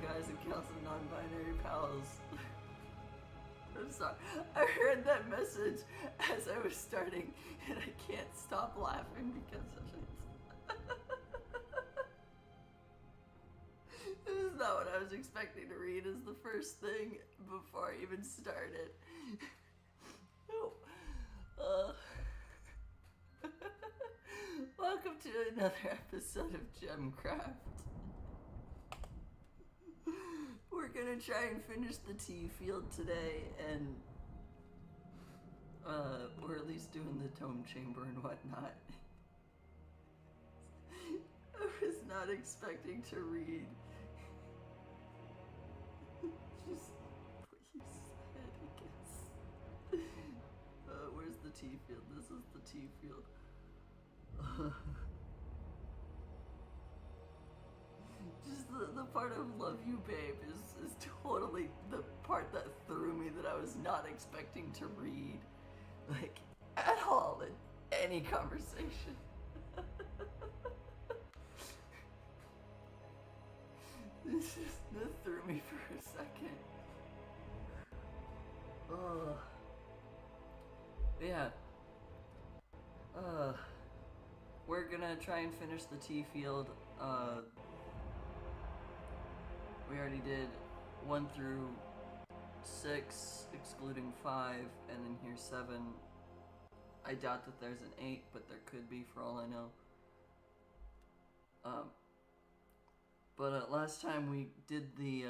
guys and gals and non-binary pals. I'm sorry. I heard that message as I was starting, and I can't stop laughing because of it. This is not what I was expecting to read as the first thing before I even started. Welcome to another episode of Gemcraft. We're gonna try and finish the tea field today, and we're at least doing the Tome chamber and whatnot. I was not expecting to read just what you said, I guess. Where's the tea field? This is the tea field. Just the part of love you babe is totally the part that threw me, that I was not expecting to read, like, at all in any conversation. That threw me for a second. Yeah. We're gonna try and finish the tea field. We already did 1 through 6, excluding 5, and then here's 7. I doubt that there's an 8, but there could be for all I know. But last time we did the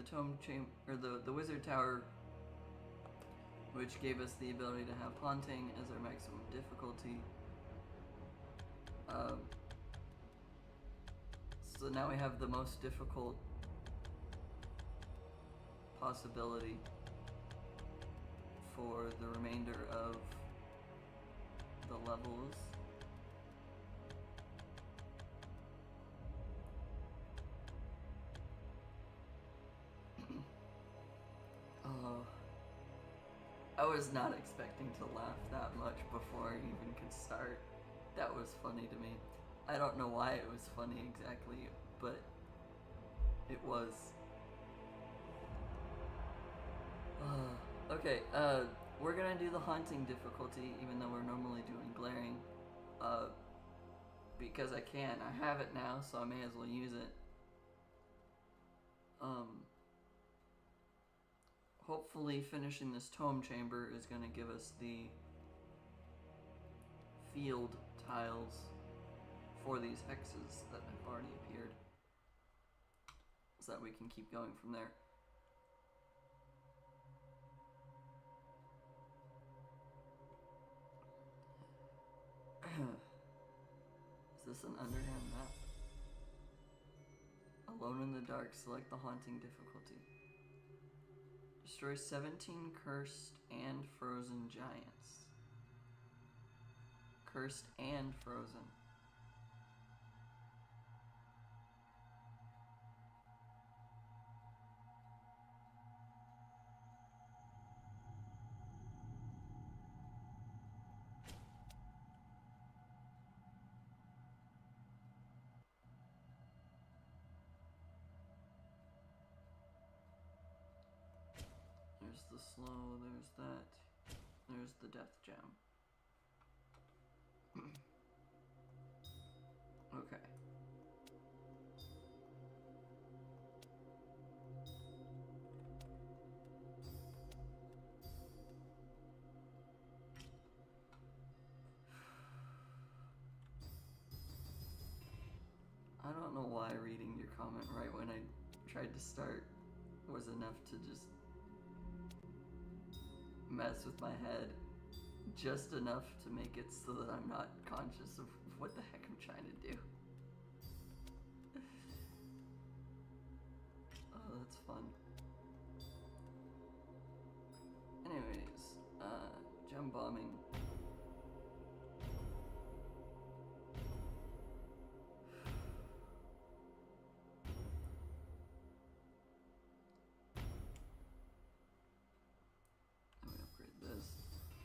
Tome chamber, or the Wizard Tower, which gave us the ability to have haunting as our maximum difficulty. So now we have the most difficult possibility for the remainder of the levels. I was not expecting to laugh that much before I even could start. That was funny to me. I don't know why it was funny exactly, but it was. Okay, we're gonna do the haunting difficulty, even though we're normally doing glaring. Because I can. I have it now, so I may as well use it. Hopefully finishing this Tome chamber is going to give us the field tiles for these hexes that have already appeared, so that we can keep going from there. Is this an underhand map? Alone in the dark, select the haunting difficulty. Destroy 17 cursed and frozen giants. Cursed and frozen. There's the slow, there's that, there's the death gem. Okay. I don't know why reading your comment right when I tried to start was enough to just mess with my head, just enough to make it so that I'm not conscious of what the heck I'm trying to do. Oh, that's fun. Anyways, gem bombing.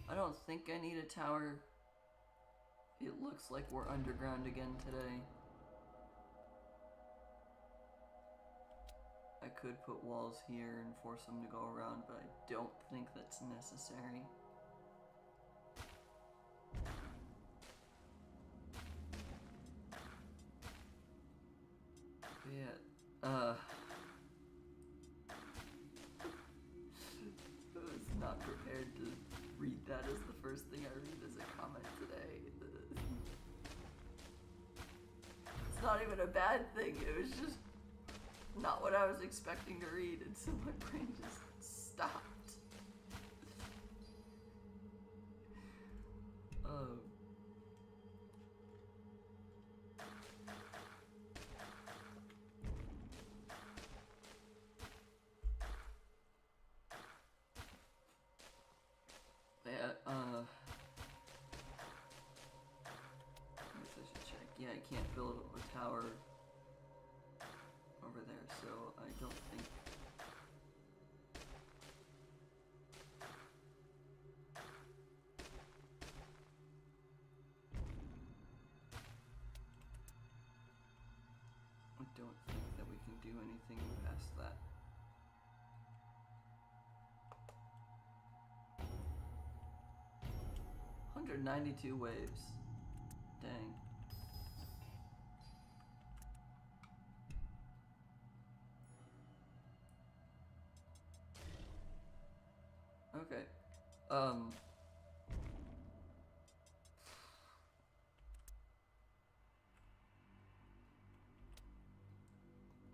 I don't think I need a tower. It looks like we're underground again today. I could put walls here and force them to go around, but I don't think that's necessary. But yeah, I was not prepared to read that as the first thing I read as a comment today. It's not even a bad thing, it was just not what I was expecting to read, and so my brain just stopped. Yeah, I guess I should check. Yeah, I can't build a tower over there, so I don't think... I don't think that we can do anything past that. $192 waves. Dang. Okay.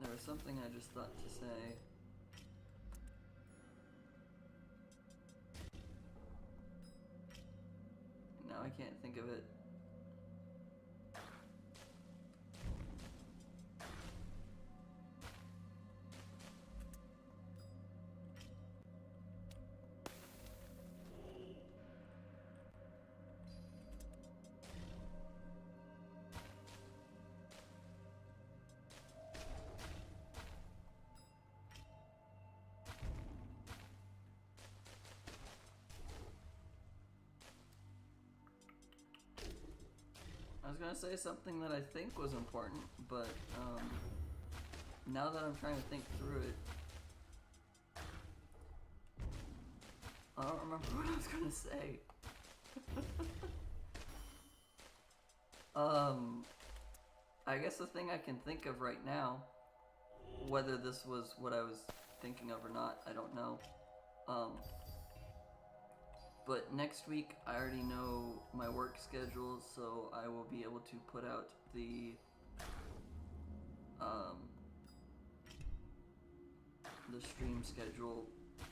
There was something I just thought to say. Now I can't think of it. I was gonna say something that I think was important, but now that I'm trying to think through it, I don't remember what I was gonna say. I guess the thing I can think of right now, whether this was what I was thinking of or not, I don't know. But next week, I already know my work schedule, so I will be able to put out the stream schedule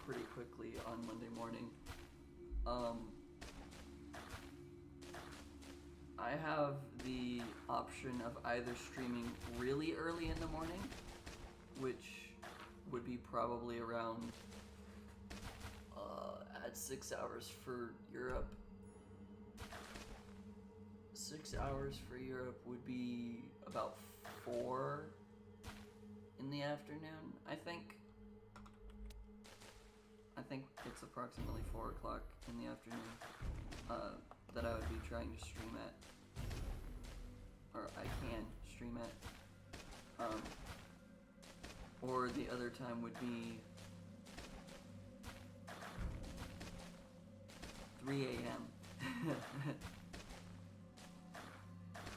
pretty quickly on Monday morning. I have the option of either streaming really early in the morning, which would be probably around at 6 hours for Europe. 6 hours for Europe would be about 4 in the afternoon, I think. I think it's approximately 4 o'clock in the afternoon that I would be trying to stream at. Or I can stream at. Or the other time would be 3 a.m.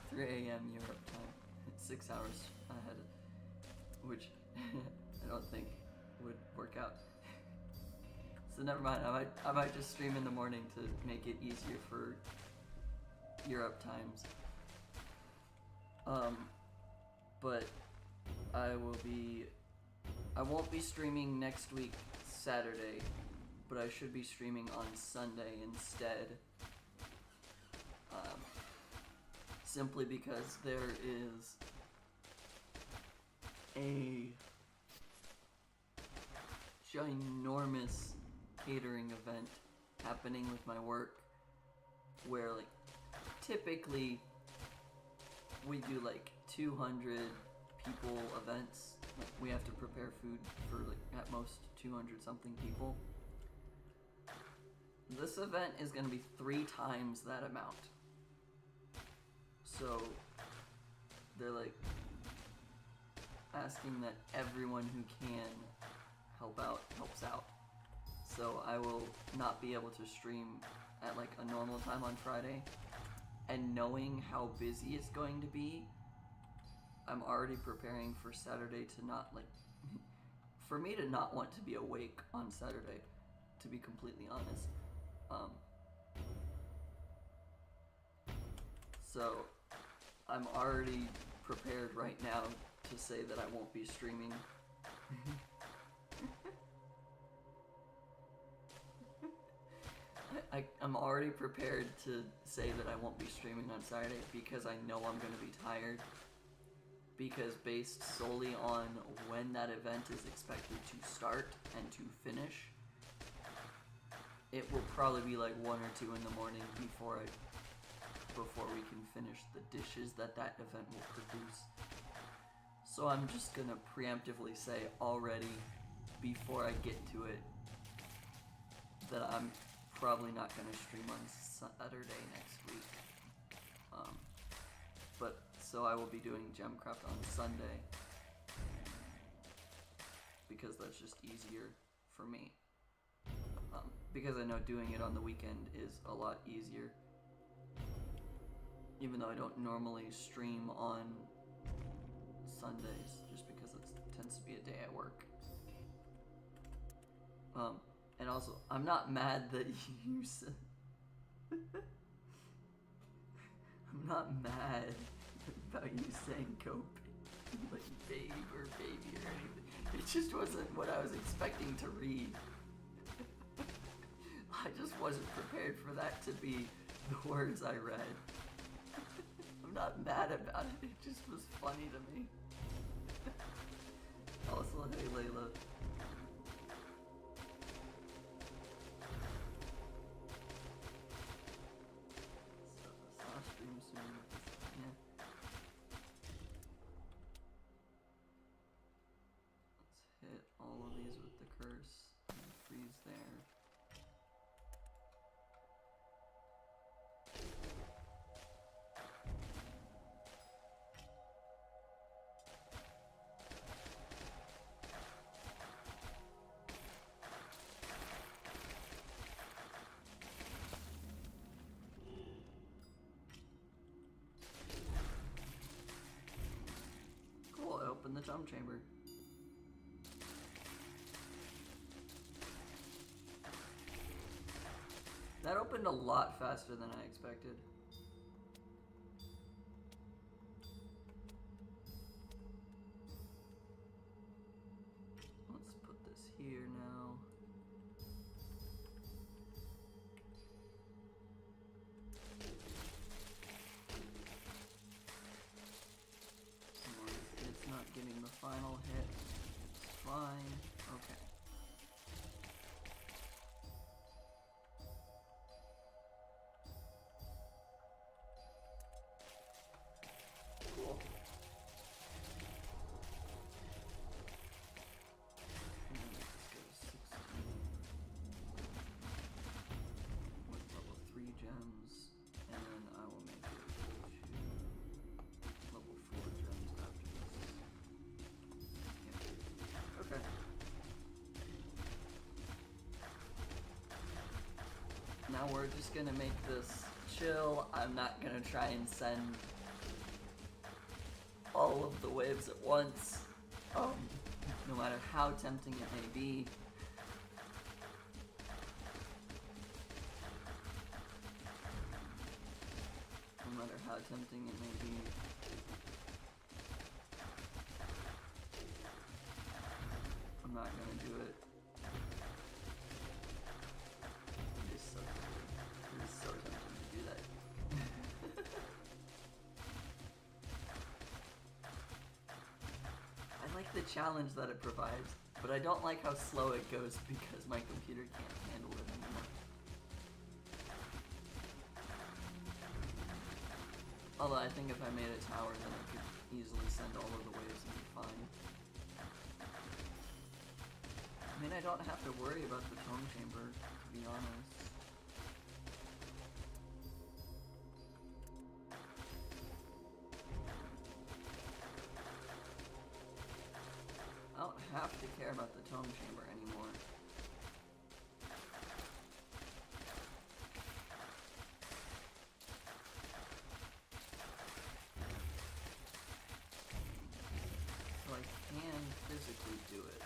3 a.m. Europe time. 6 hours ahead, which I don't think would work out. So never mind, I might just stream in the morning to make it easier for Europe times. But I won't be streaming next week Saturday, but I should be streaming on Sunday instead. Simply because there is a ginormous catering event happening with my work where, like, typically we do like 200 people events. Like, we have to prepare food for like at most 200 something people. This event is going to be 3 times that amount. So they're like, asking that everyone who can help out helps out. So I will not be able to stream at like a normal time on Friday, and knowing how busy it's going to be, I'm already preparing for Saturday to not like for me to not want to be awake on Saturday, to be completely honest. So I'm already prepared right now to say that I won't be streaming. I'm already prepared to say that I won't be streaming on Saturday because I know I'm going to be tired. Because based solely on when that event is expected to start and to finish, it will probably be like 1 or 2 in the morning before we can finish the dishes that event will produce. So I'm just gonna preemptively say already, before I get to it, that I'm probably not gonna stream on Saturday next week. So I will be doing Gemcraft on Sunday, because that's just easier for me. Because I know doing it on the weekend is a lot easier. Even though I don't normally stream on Sundays, just because it tends to be a day at work. And also, I'm not mad that you said... I'm not mad about you saying go like babe or baby or anything. It just wasn't what I was expecting to read. I just wasn't prepared for that to be the words I read. I'm not mad about it, it just was funny to me. Also, hey Layla. So, stream soon. Yeah. Let's hit all of these with the curse and freeze there. Cool, I opened the Tome chamber. That opened a lot faster than I expected. Let's put this here now. It's not getting the final hit. It's fine. Okay. Cool. And then let's go to 16 with level 3 gems, and then I will make it to level 4 gems after this. Yeah. Okay. Now we're just gonna make this chill. I'm not gonna try and send all of the waves at once, no matter how tempting it may be. No matter how tempting it may be. I'm not gonna do it. It is so tempting to do that. I like the challenge that it provides, but I don't like how slow it goes because my computer can't handle it anymore. Although I think if I made a tower, then I could easily send all of the waves and be fine. I mean, I don't have to worry about the Tome chamber, to be honest. care about the Tome Chamber anymore. So I can physically do it.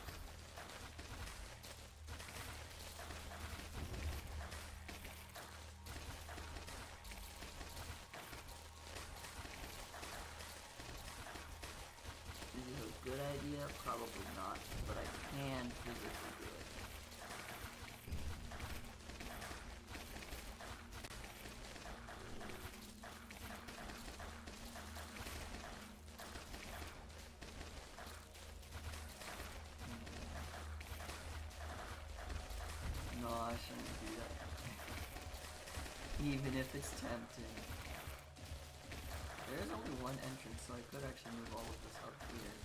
Is it a good idea? Probably not, but I can physically do it. No, I shouldn't do that. Even if it's tempting. There's only one entrance, so I could actually move all of this up here.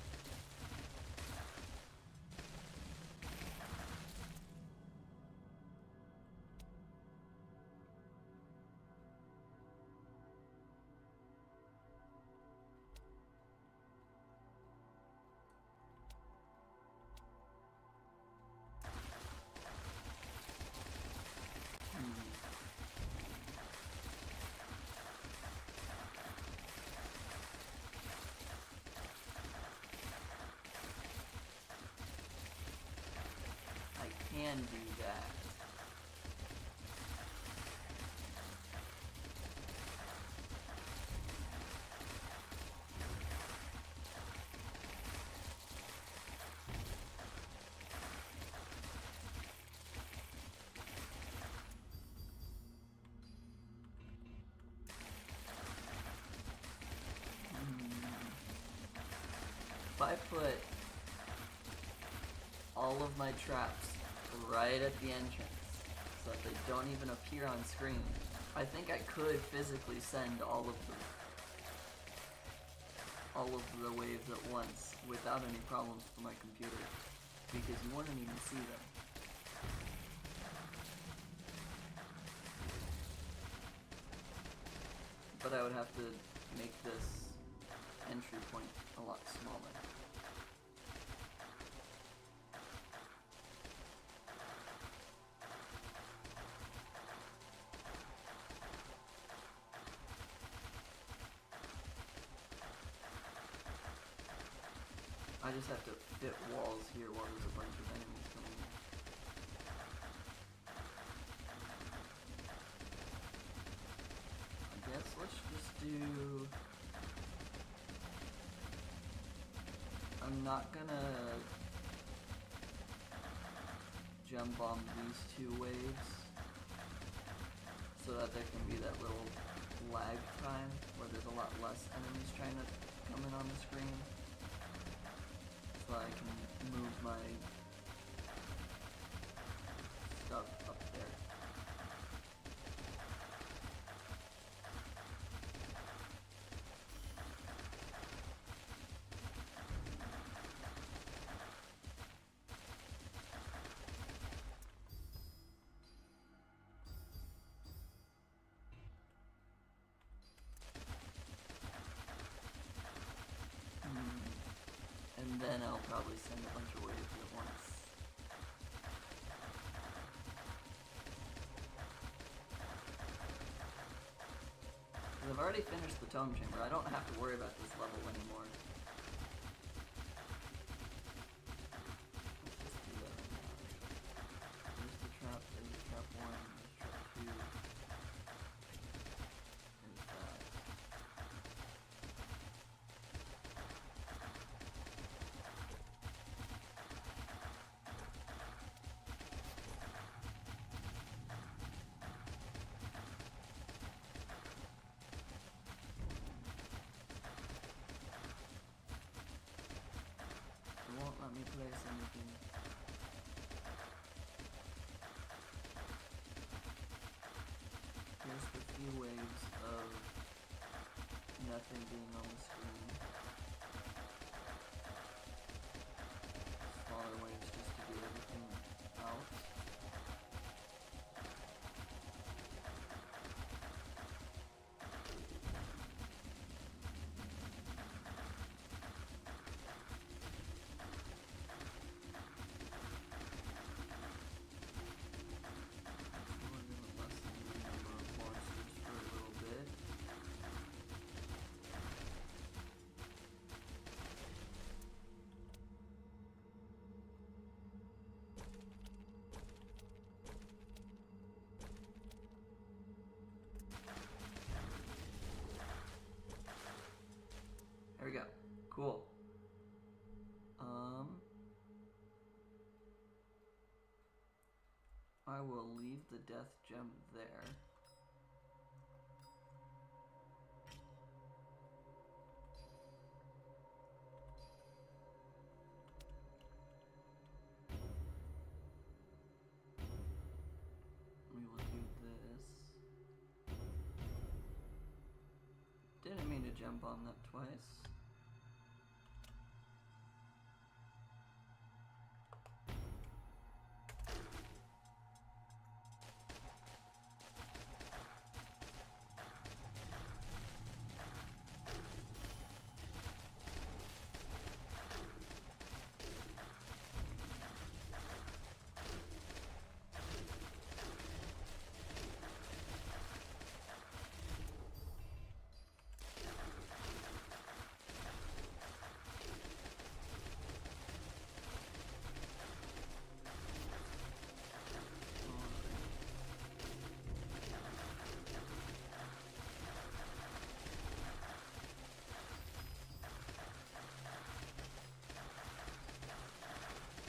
Can do that. If I put all of my traps right at the entrance so that they don't even appear on screen, I think I could physically send all of the waves at once without any problems for my computer, because you wouldn't even see them. But I would have to make this entry point a lot smaller. I just have to fit walls here while there's a bunch of enemies coming in. I guess let's just do... I'm not gonna jump on these two waves so that there can be that little lag time where there's a lot less enemies trying to come in on the screen. So I can move my stuff up there. And then I'll probably send a bunch of waves at once. I've already finished the Tome Chamber. I don't have to worry about this level anymore. Let's just do that right now. There's the trap, there's the trap 1, there's trap 2. There's that. It won't let me place anything. Here's the few waves of nothing being on the screen. Smaller waves just to get everything out. I will leave the death gem there. We will do this. Didn't mean to jump on that twice.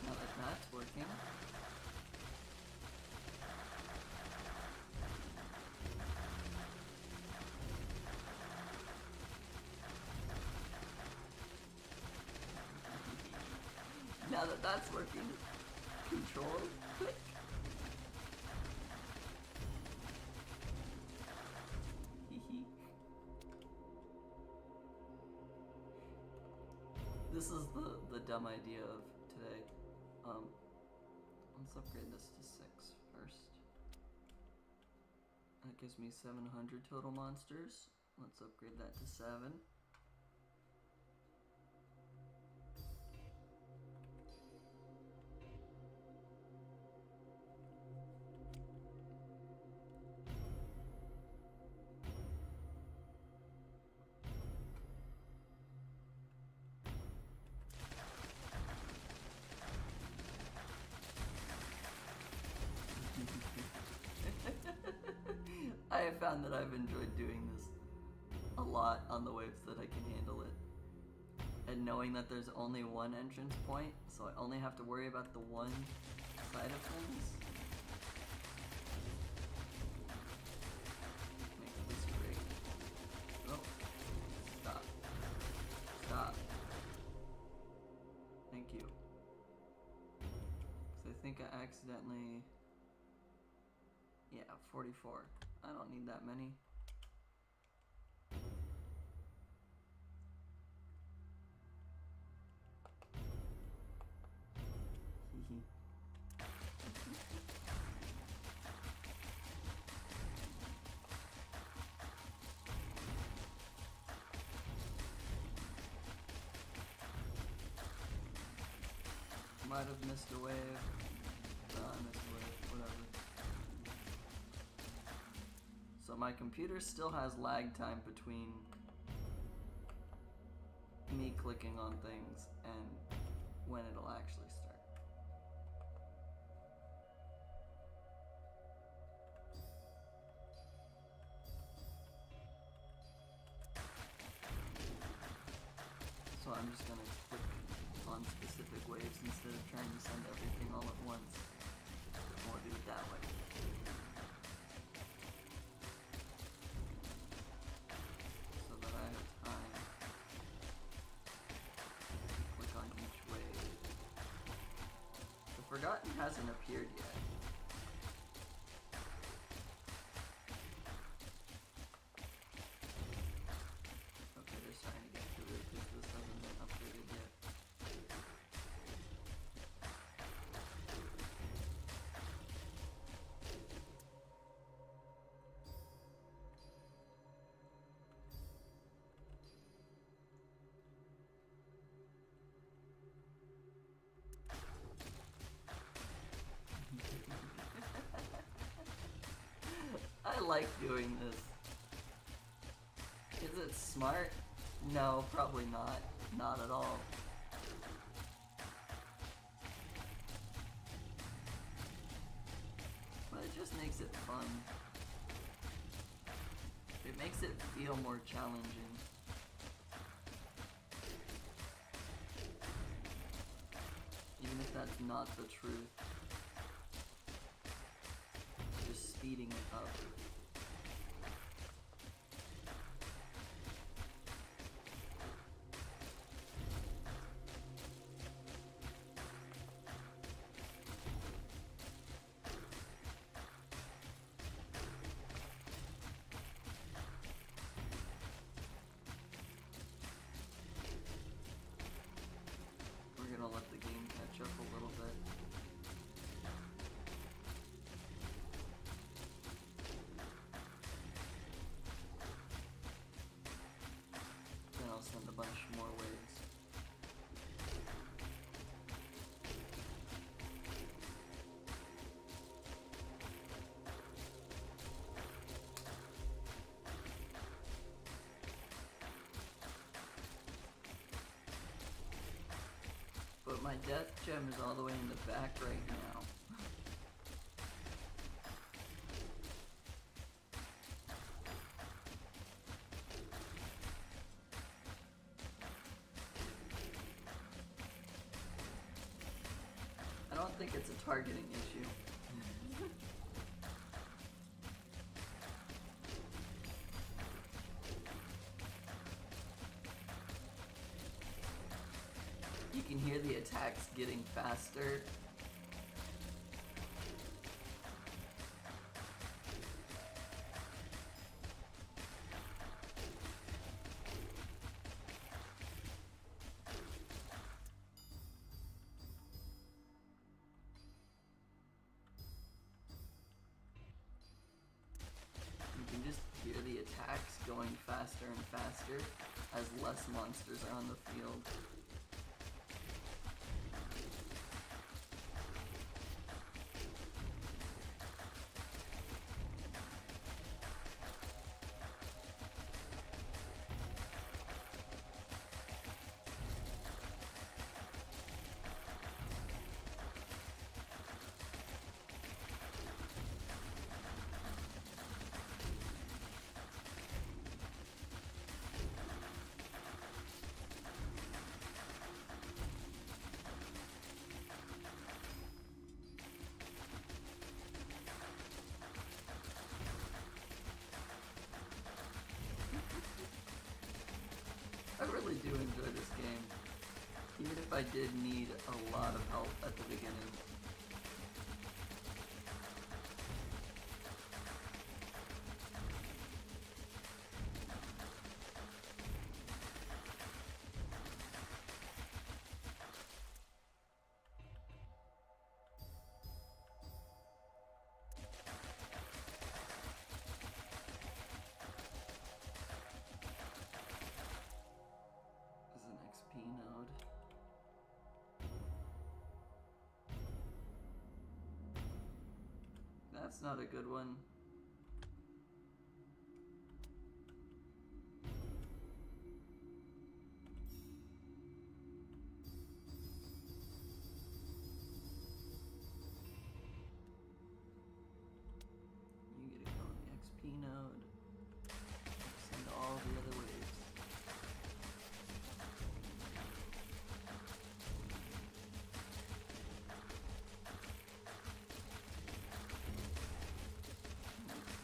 Now that that's working. Now that that's working, control, click. This is the dumb idea of today. Let's upgrade this to 6 first. That gives me 700 total monsters. Let's upgrade that to 7. I have found that I've enjoyed doing this a lot on the waves that I can handle it. And knowing that there's only one entrance point, so I only have to worry about the one side of things. Makes this great. Oh, stop. Stop. Thank you. Because I think I accidentally... Yeah, 44. I don't need that many. Might have missed a wave. I missed a wave, whatever. So my computer still has lag time between me clicking on things and when it'll actually start. So I'm just gonna click on specific waves instead of trying to send everything all at once. Or do it that way. So that I have time to click on each wave. The Forgotten hasn't appeared yet. Okay, they're starting to get through it because this hasn't been updated yet. I like doing this. Is it smart? No, probably not. Not at all. But it just makes it fun. It makes it feel more challenging. Even if that's not the truth. speeding it up. We're gonna let the game catch up a little bit. Then I'll send a bunch more waves. But my death gem is all the way in the back right now. I don't think it's a targeting issue. You can hear the attacks getting faster. You can just hear the attacks going faster and faster as less monsters are on the field. I really do enjoy this game, even if I did need a lot of help at the beginning. Node. That's not a good one. You get to go on the XP node. Send all the other waves.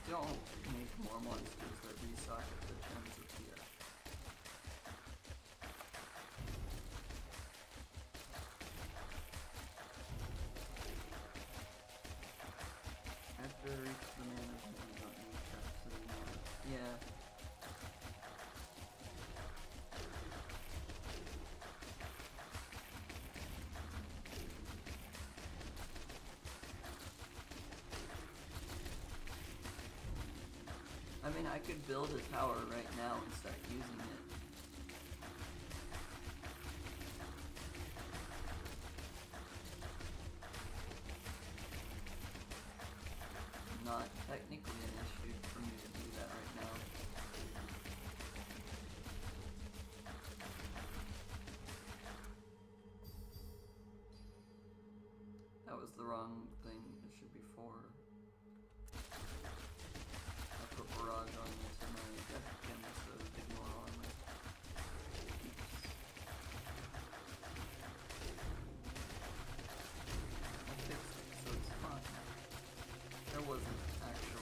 Don't make more monsters that resocket the gems up here. After I reach the management, I don't need traps anymore. Yeah. I mean, I could build a tower right now and start using it. Not technically an issue for me to do that right now. That was the wrong thing. It should be 4. I put barrage on this and my death gem instead of ignore armor. I fixed it, so it's fine. There wasn't actually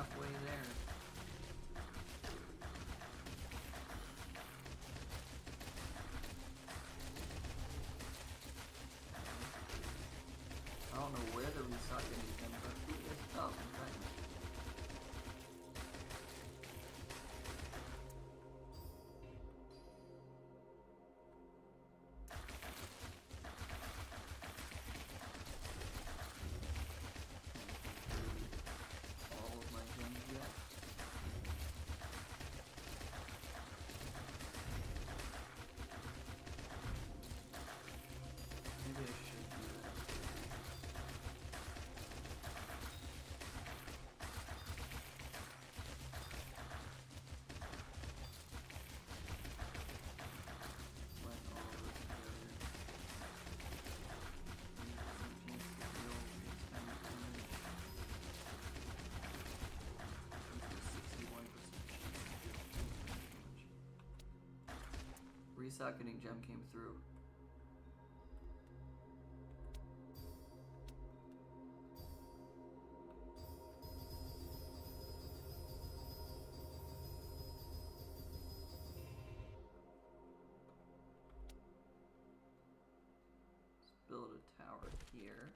halfway there. I don't know where the recycling came from, but it's up. Resocketing gem came through. Let's build a tower here.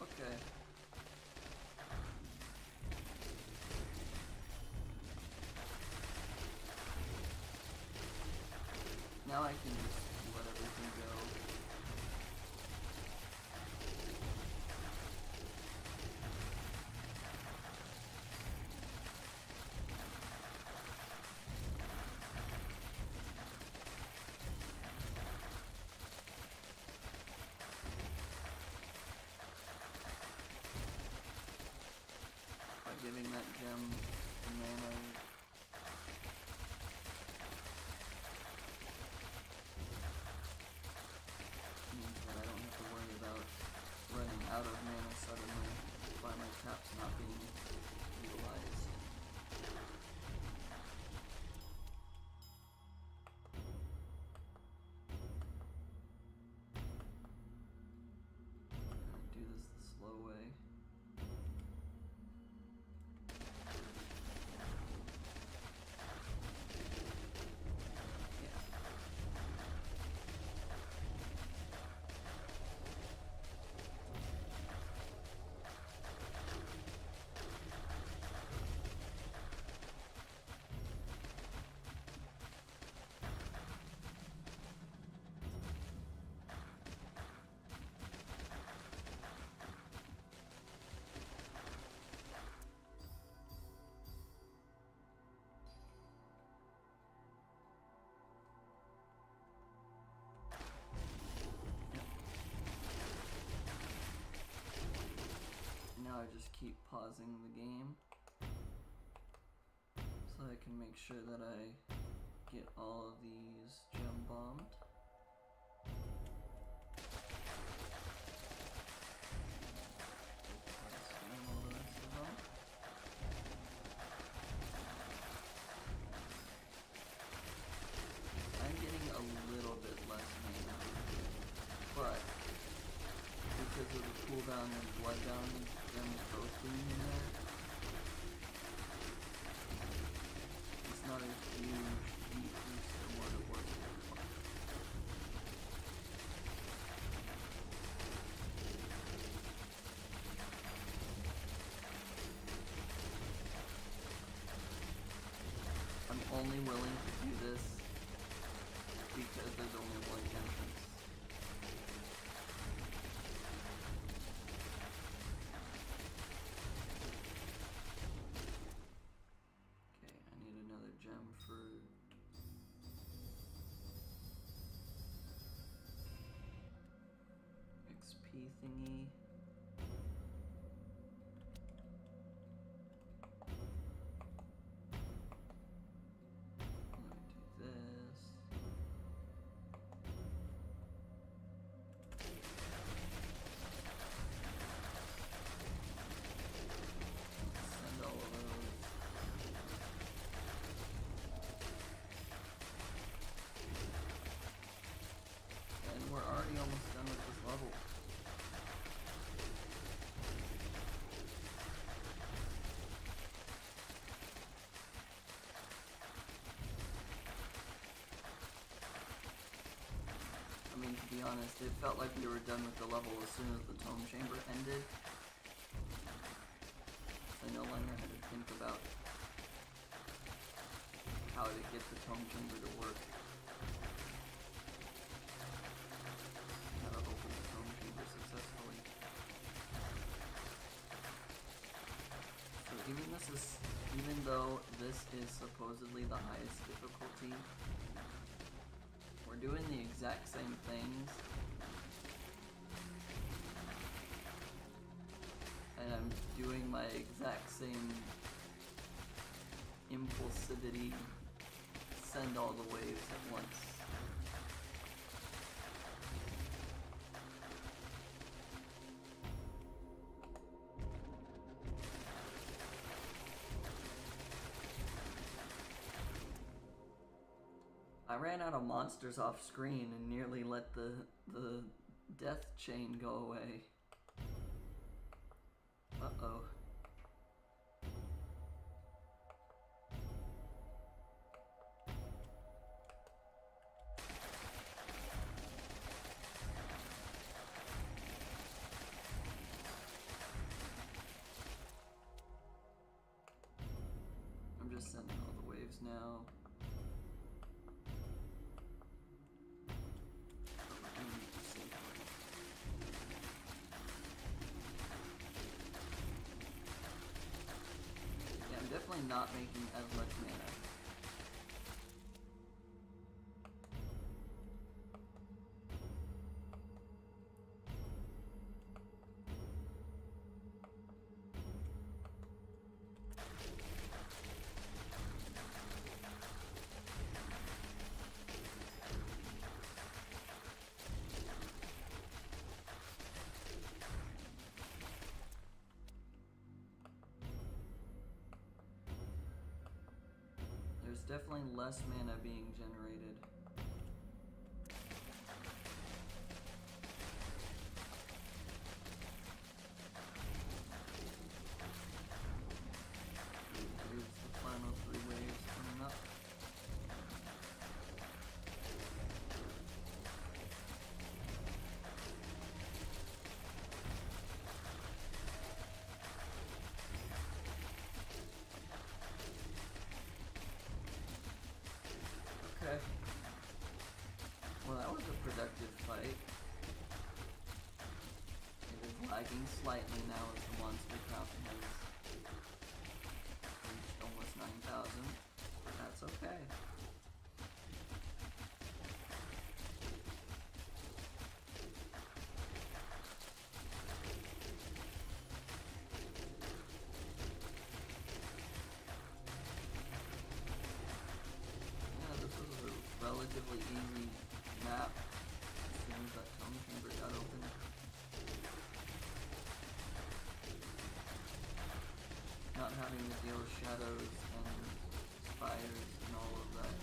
Okay. Now I can just let everything go. Giving that gem mana means that I don't have to worry about running out of mana suddenly by my traps not being utilized. Do this the slow way. Now I just keep pausing the game so I can make sure that I get all of these gem bombed. I'm getting a little bit less mana, but because of the cooldown and blooddown gems both being in there, it's not a huge decrease from what it was before. I'm only willing to do this because there's only one entrance. Gem for XP thingy. I'm gonna do this. honest, it felt like we were done with the level as soon as the Tome Chamber ended. I no longer had to think about how to get the Tome Chamber to work. How to open the Tome Chamber successfully. So even though this is supposedly the highest difficulty, we're doing the exact same things. And I'm doing my exact same impulsivity, send all the waves at once. I ran out of monsters off screen and nearly let the death chain go away. Uh-oh. I'm just sending all the waves now. Definitely not making as much mana. There's definitely less mana being generated. Here's the final 3 waves coming up. Okay. Well, that was a productive fight. It is lagging slightly now as the monster count has reached almost 9,000, but that's okay. Relatively easy map as soon as that Tome Chamber got open. Not having to deal with shadows and spires and all of that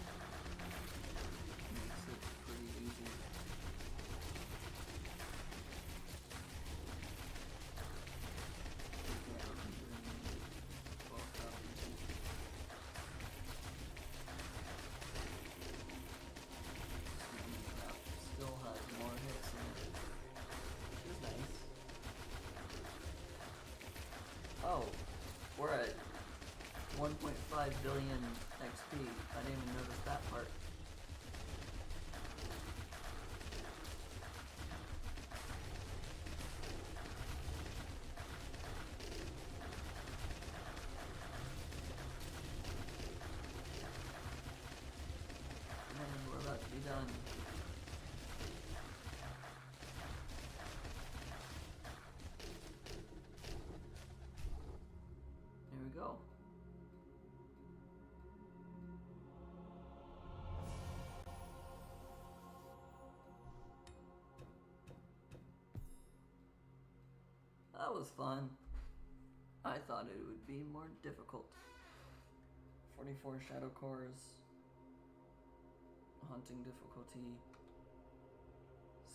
makes it pretty easy. Oh, we're at 1.5 billion XP. I didn't even notice that part. And we're about to be done. Here we go. That was fun. I thought it would be more difficult. 44 shadow cores, hunting difficulty,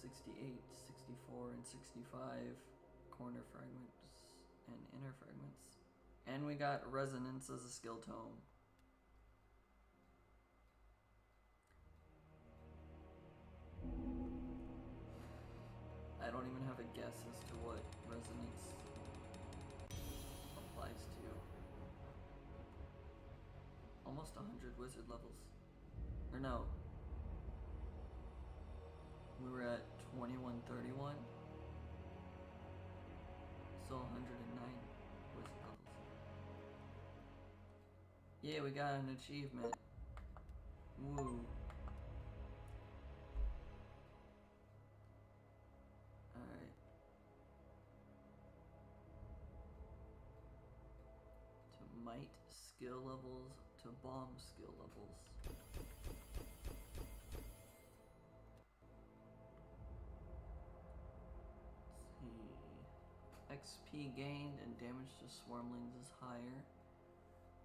68, 64, and 65 corner fragments and inner fragments. And we got resonance as a skill tome. don't even have a guess as to what resonance applies to. Almost 100 wizard levels. Or no. We were at 2131. So 109 wizard levels. Yeah, we got an achievement. Woo. Alright. To might skill levels, to bomb skill levels. Let's see. XP gained and damage to swarmlings is higher,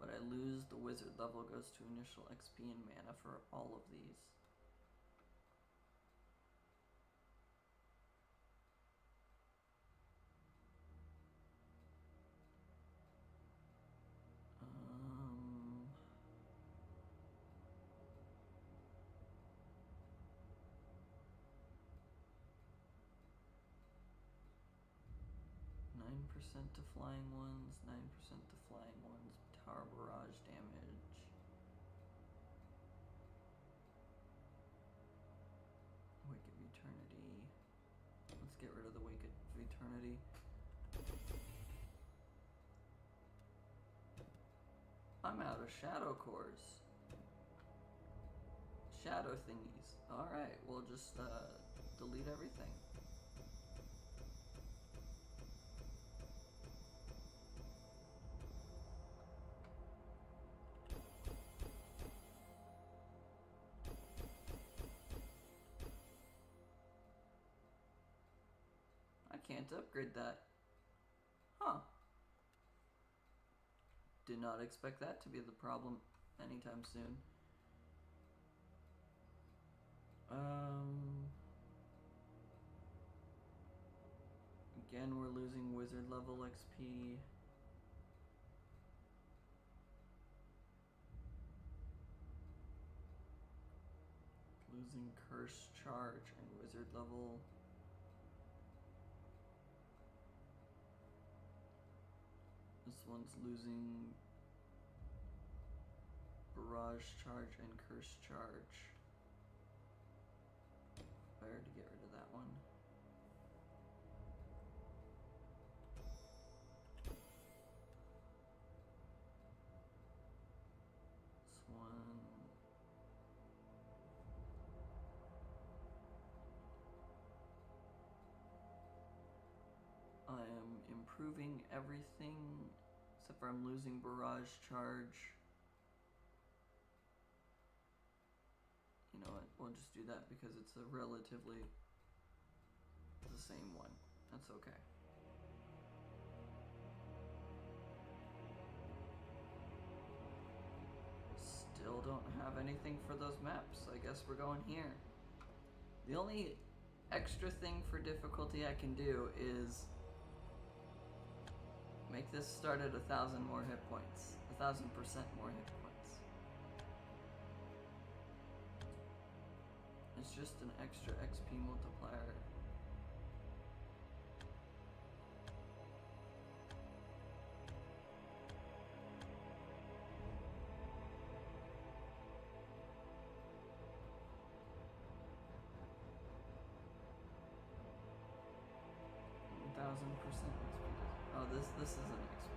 but I lose the wizard level goes to initial XP and mana for all of these. Um, 9% to flying ones, 9% to flying ones, tower barrage damage. Wake of Eternity. Let's get rid of the Wake of Eternity. I'm out of shadow cores. Shadow thingies. Alright, we'll just delete everything. I can't upgrade that. Huh. Did not expect that to be the problem anytime soon. Again, we're losing wizard level XP. Losing curse charge and wizard level. This one's losing barrage charge and curse charge. Better to get rid of that one. This one. I am improving everything except for I'm losing barrage charge. You know what, we'll just do that because it's a relatively the same one. That's okay. Still don't have anything for those maps. I guess we're going here. The only extra thing for difficulty I can do is make this start at 1,000 more hit points. 1,000% more hit points. It's just an extra XP multiplier. %. Oh, this isn't XP.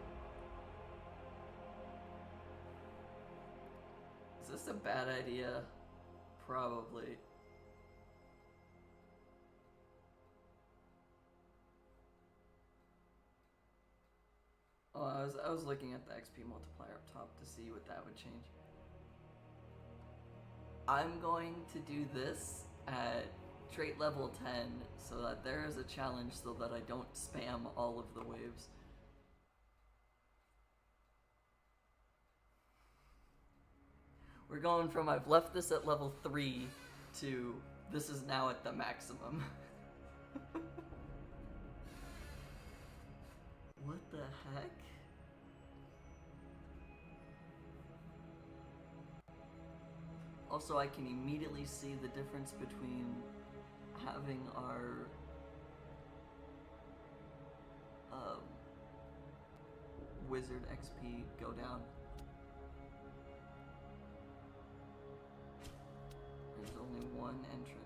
Is this a bad idea? Probably. Oh, I was looking at the XP multiplier up top to see what that would change. I'm going to do this at trait level 10 so that there is a challenge so that I don't spam all of the waves. We're going from I've left this at level 3 to this is now at the maximum. What the heck? Also, I can immediately see the difference between having our wizard XP go down. There's only one entrance.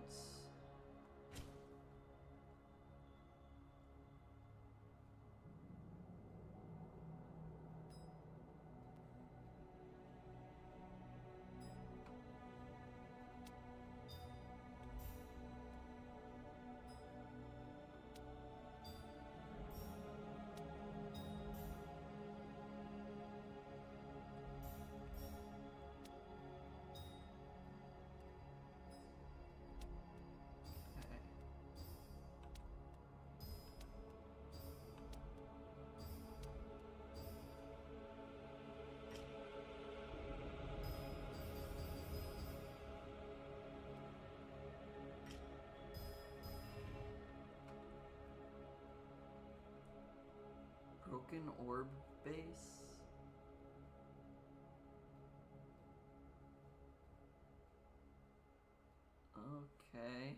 Broken orb base? Okay.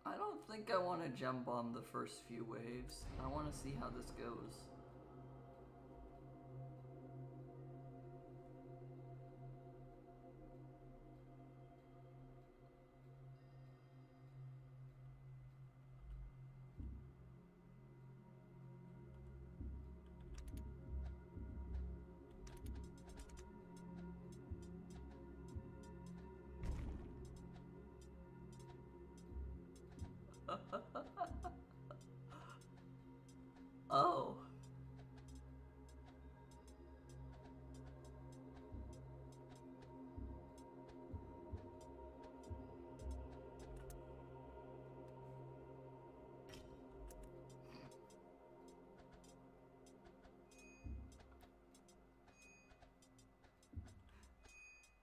I don't think I want to gem bomb the first few waves. I want to see how this goes. Oh.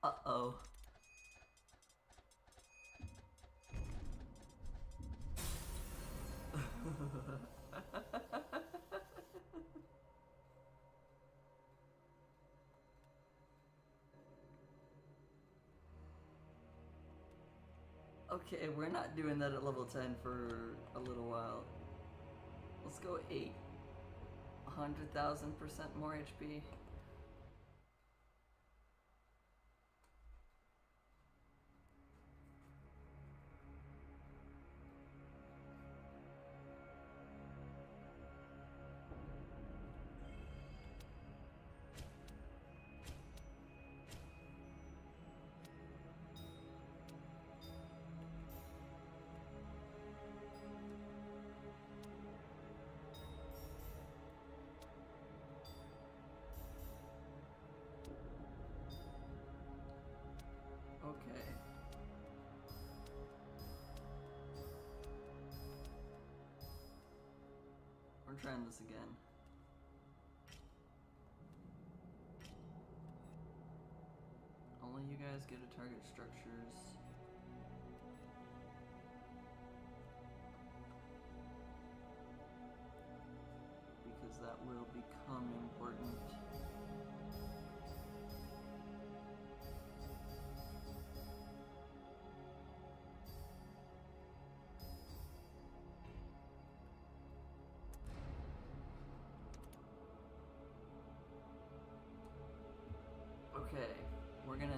Uh-oh. Okay, we're not doing that at level 10 for a little while. Let's go 8. 100,000% more HP. Okay. We're trying this again. Only you guys get to target structures. Because that will become important. Okay, we're gonna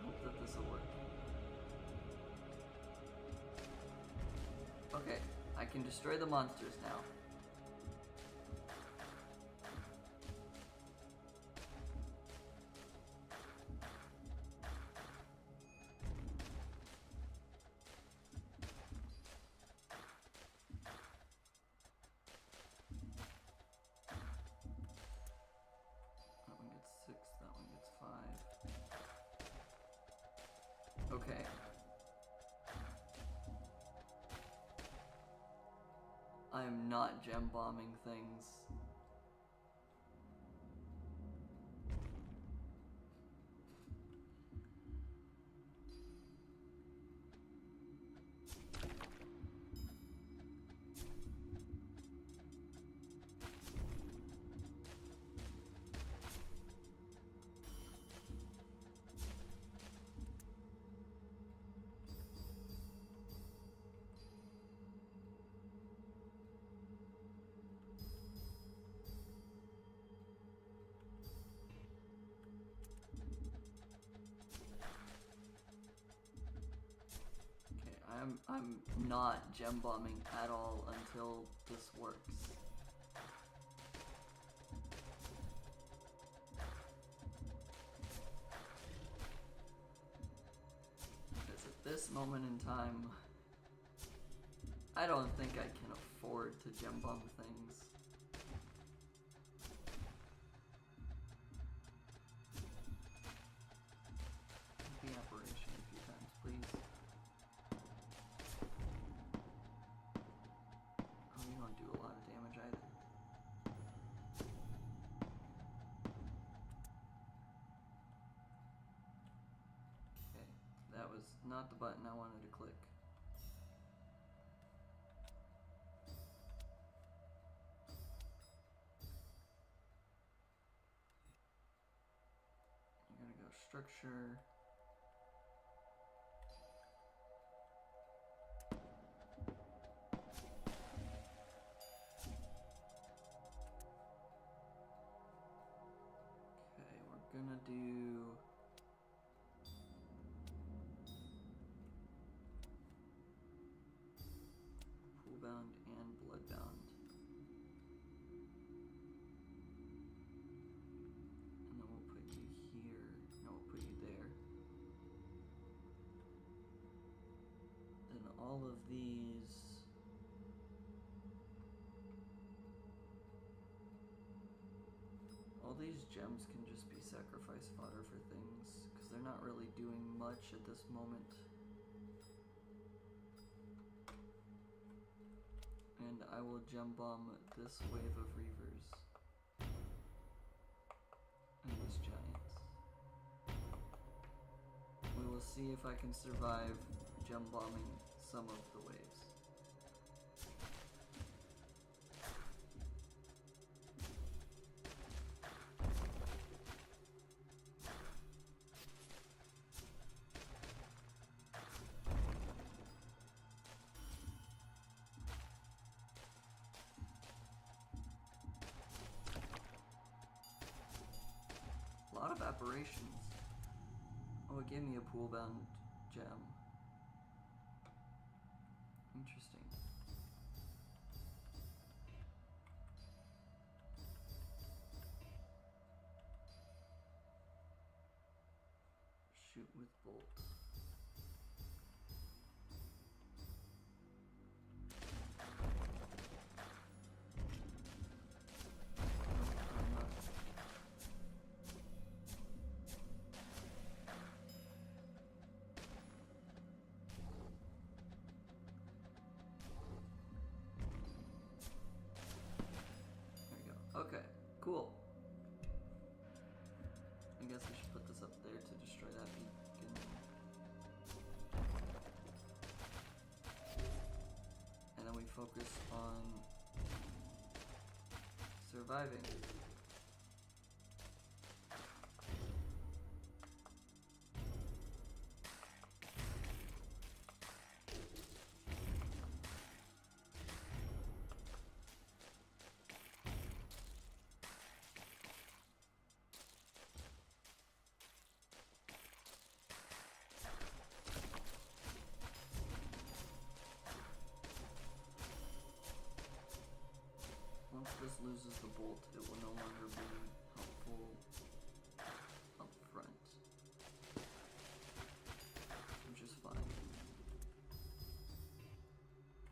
hope that this will work. Okay, I can destroy the monsters now. Okay. I'm not gem bombing things. I'm not gem bombing at all until this works. Because at this moment in time, I don't think I can afford to gem bomb things. The apparition a few times, please. Oh, you don't do a lot of damage either. Okay, that was not the button I wanted to click. You're gonna go structure. Okay, we're gonna do poolbound and bloodbound. And then we'll put you here. No, we'll put you there. Then all of these. All these gems can just be sacrifice fodder for things, because they're not really doing much at this moment. And I will gem bomb this wave of reavers. And these giants. We will see if I can survive gem bombing some of the waves. A lot of apparitions. Oh, it gave me a pool-bound gem. Interesting. Shoot with bolt. Okay, cool. I guess I should put this up there to destroy that beacon. And then we focus on surviving. Once this loses the bolt, it will no longer be helpful up front, which is fine.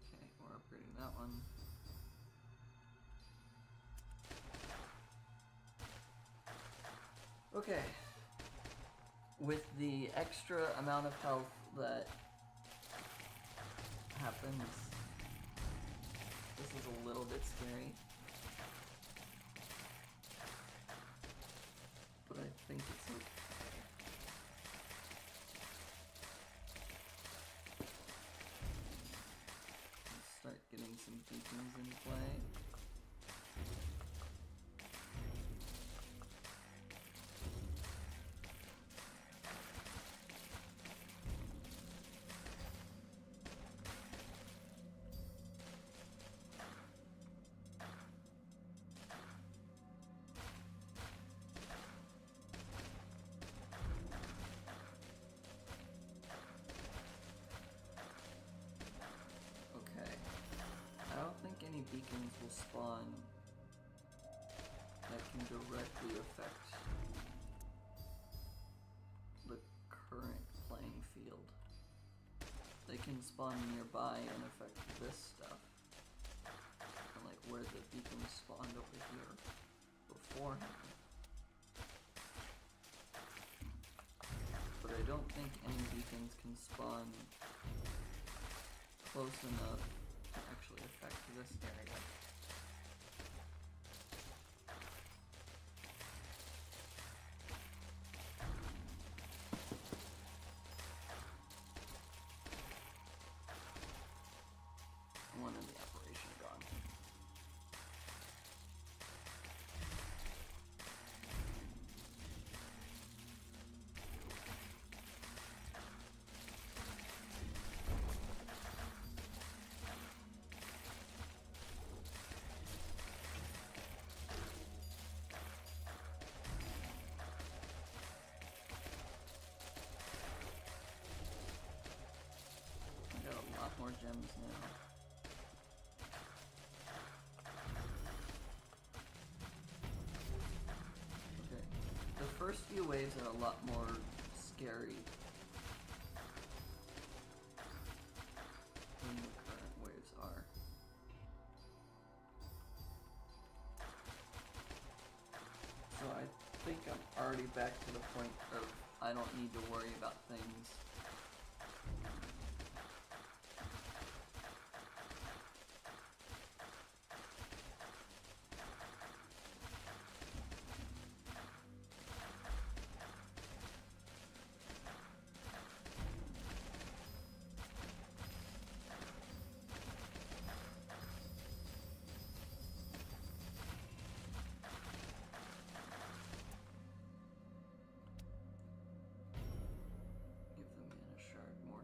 Okay, we're upgrading that one. Okay, with the extra amount of health that happens, this is a little bit scary. But I think it's okay. Let's start getting some beacons in play. spawn that can directly affect the current playing field. They can spawn nearby and affect this stuff. And like where the beacon spawned over here beforehand. But I don't think any beacons can spawn close enough to actually affect this area. One in the operation gone. I got a lot more gems now. The first few waves are a lot more scary than the current waves are. So I think I'm already back to the point of I don't need to worry about things.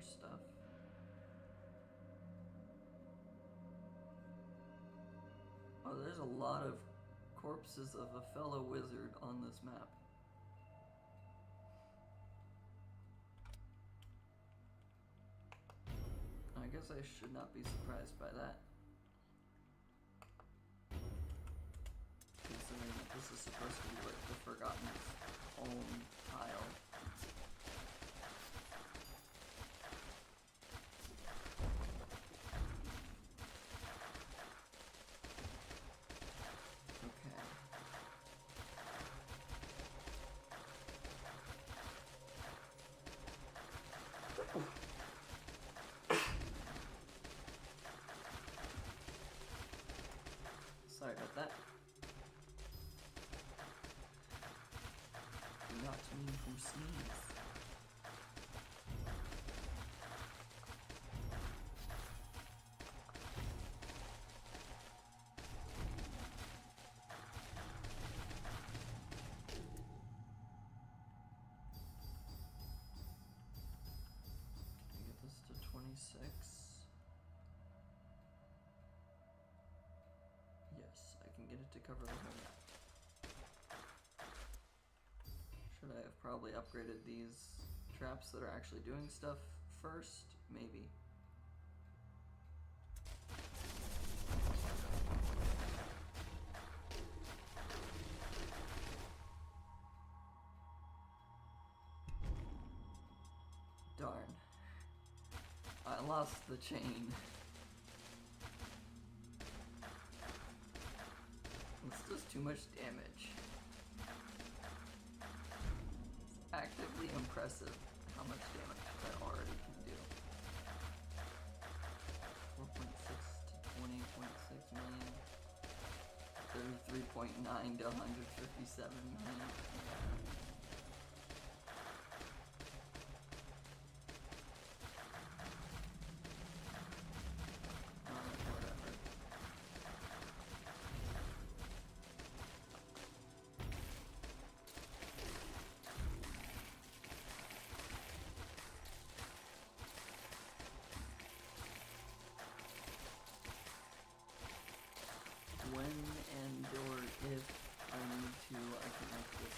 Stuff. Oh, there's a lot of corpses of a fellow wizard on this map. I guess I should not be surprised by that. Considering that this is supposed to be like the Forgotten's own tile. Sorry about that. Not me who sneeze. Can I get this to 26? Yes, I can get it to cover the whole map. Should I have probably upgraded these traps that are actually doing stuff first? Maybe. Darn. I lost the chain. This does too much damage. It's actively impressive how much damage that already can do. 4.6 to 20.6 million. 33.9 to 157 million. When and or if I need to, I can make this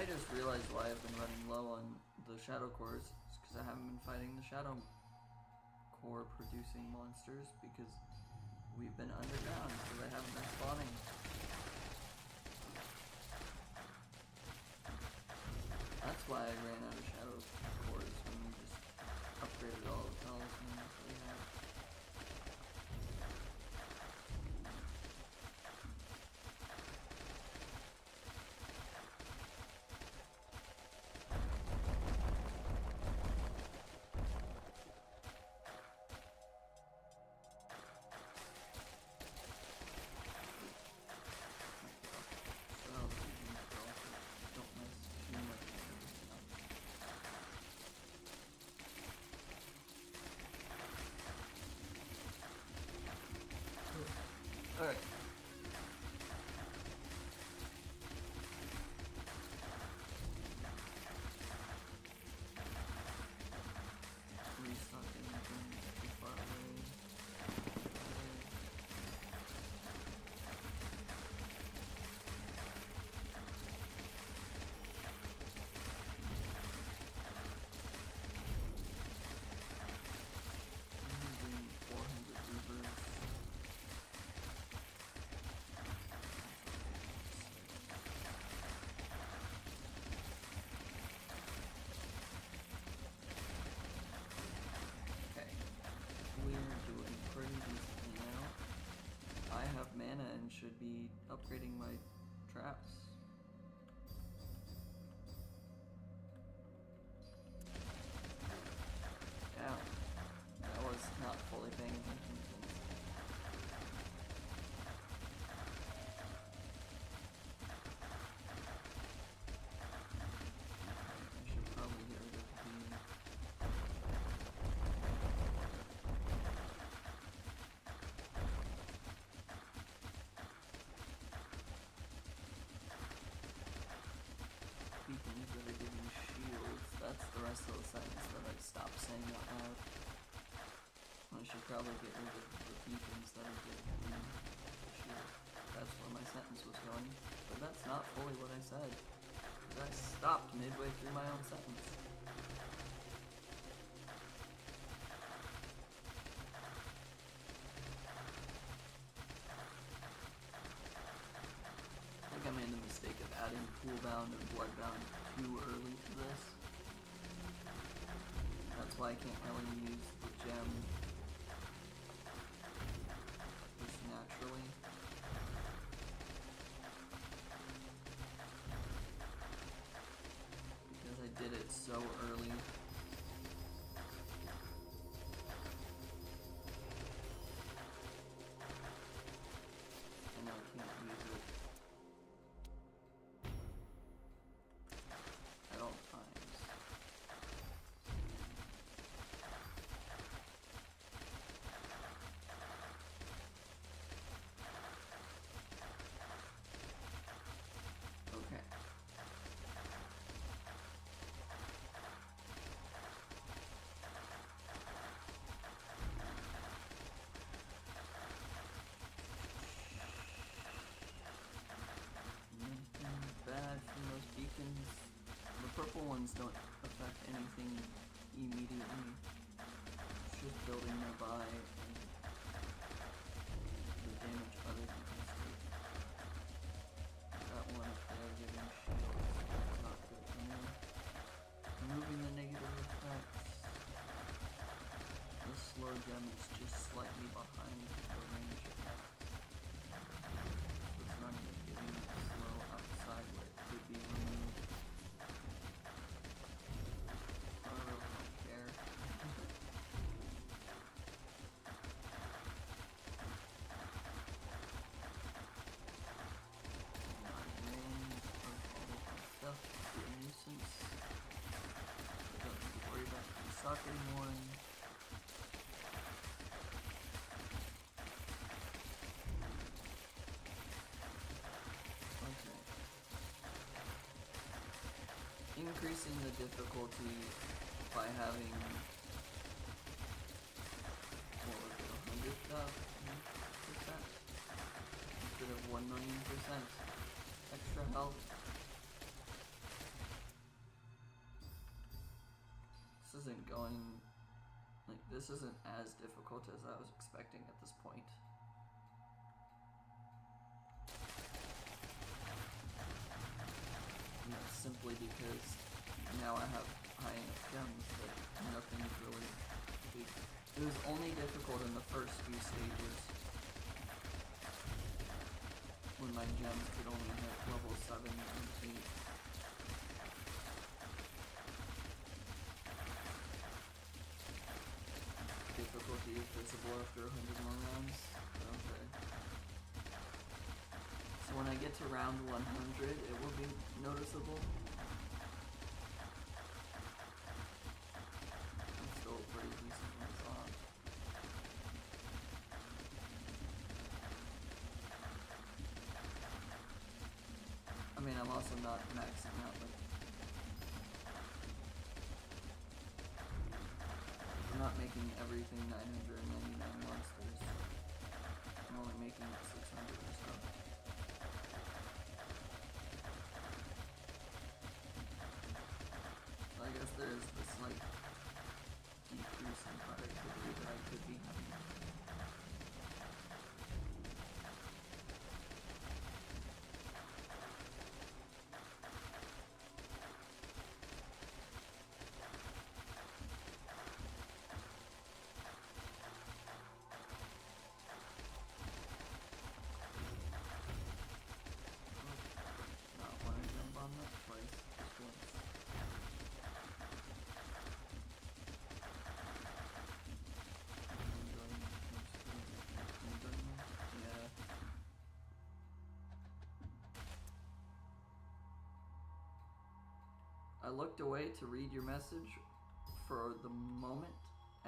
just realized why I've been running low on the shadow cores. It's because I haven't been fighting the shadow core producing monsters because we've been underground, so they haven't been spawning. That's why I ran out of shadow cores when we just upgraded all the talismans we had. Alright. Restocking things too far away. Using 400 reavers. Mana and should be upgrading my traps. Yeah, I was not fully paying attention. I should probably get rid of the beacons that are giving shields. That's the rest of the sentence that I stopped saying out loud. I should probably get rid of the beacons that are giving shields. That's where my sentence was going. But that's not fully what I said. I stopped midway through my own sentence. I made the mistake of adding coolbound and bloodbound too early to this. That's why I can't really use the gem just naturally. Because I did it so early. And I can't use it at all times. Okay. Nothing bad from those beacons. The purple ones don't affect anything immediately. It's just building nearby and the damage other beacons take. That one up there giving shields is not good for me. Removing the negative effects. The slow gem is just slightly behind the range effect. So it's not even giving it slow outside where it could be removed. I really don't care. My range of all of my stuff is a nuisance. I don't need to worry about the stock anymore. Okay. Increasing the difficulty by having, what was it, 100% instead of 1,000,000% extra health isn't going, like, this isn't as difficult as I was expecting at this point. And that's simply because now I have high enough gems that nothing's really big. It was only difficult in the first few stages when my gems could only hit level 7 and 8. Difficulty is visible after 100 more rounds. Okay. So when I get to round 100, it will be noticeable. I'm still pretty decent ones off. I mean, I'm also not maxing out, like, I'm not making everything 999 monsters. I'm only making 600 or so. So I guess there is this, like, decrease in productivity that I could be having. I looked away to read your message for the moment,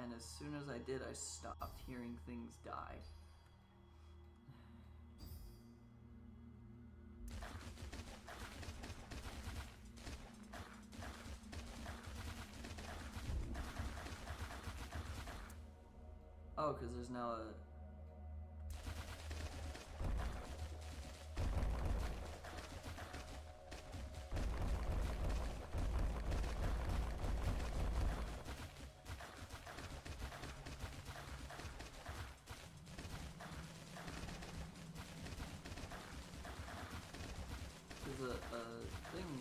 and as soon as I did, I stopped hearing things die. Oh, because there's now a... There's a thing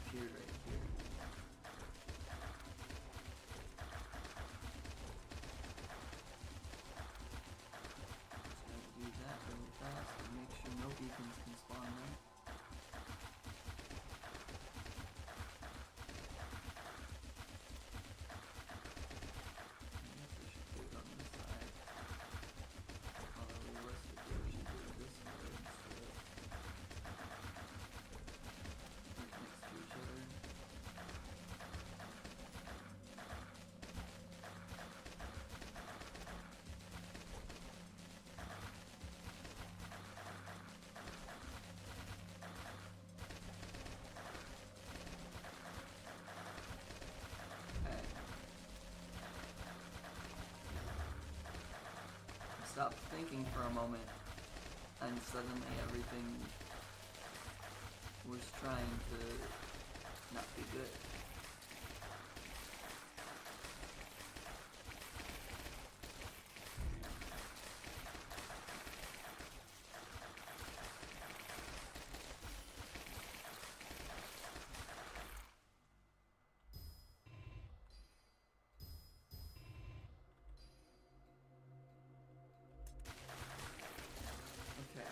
appeared right here. Just gonna do that really fast and make sure no beacons can spawn there. I guess I should do it on this side. Although realistically we should do it this way instead of right next to each other. Okay. I stopped thinking for a moment, and suddenly everything was trying to not be good. Okay.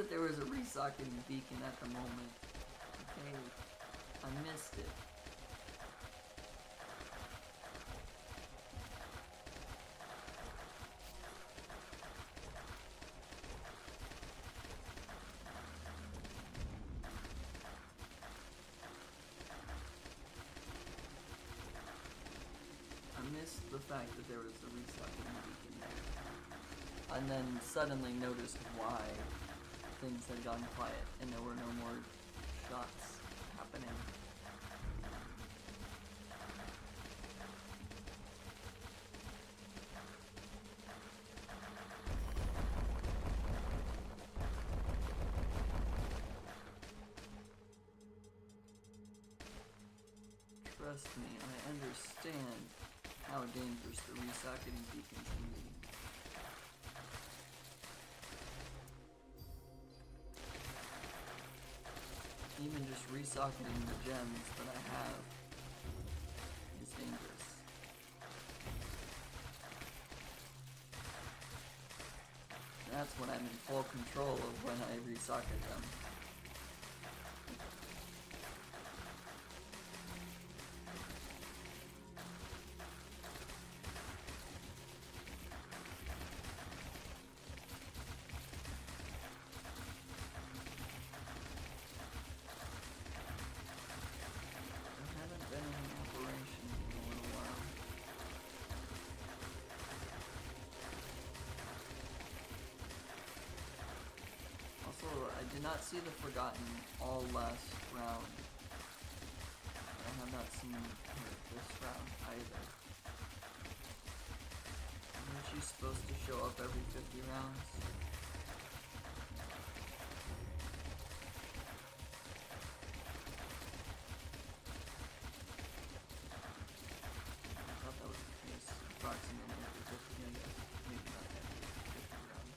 that there was a resocketing beacon at the moment. Okay, I missed it. The fact that there was a resocketing beacon there. And then suddenly noticed why things had gone quiet and there were no more shots happening. Trust me, I understand how dangerous the resocketing beacons can be. Even just resocketing the gems that I have is dangerous. That's when I'm in full control of when I resocket them. I did not see the Forgotten all last round. I have not seen her this round either. Isn't she supposed to show up every 50 rounds? I thought that was the case. Approximately every 50, I guess. Maybe not every 50 rounds.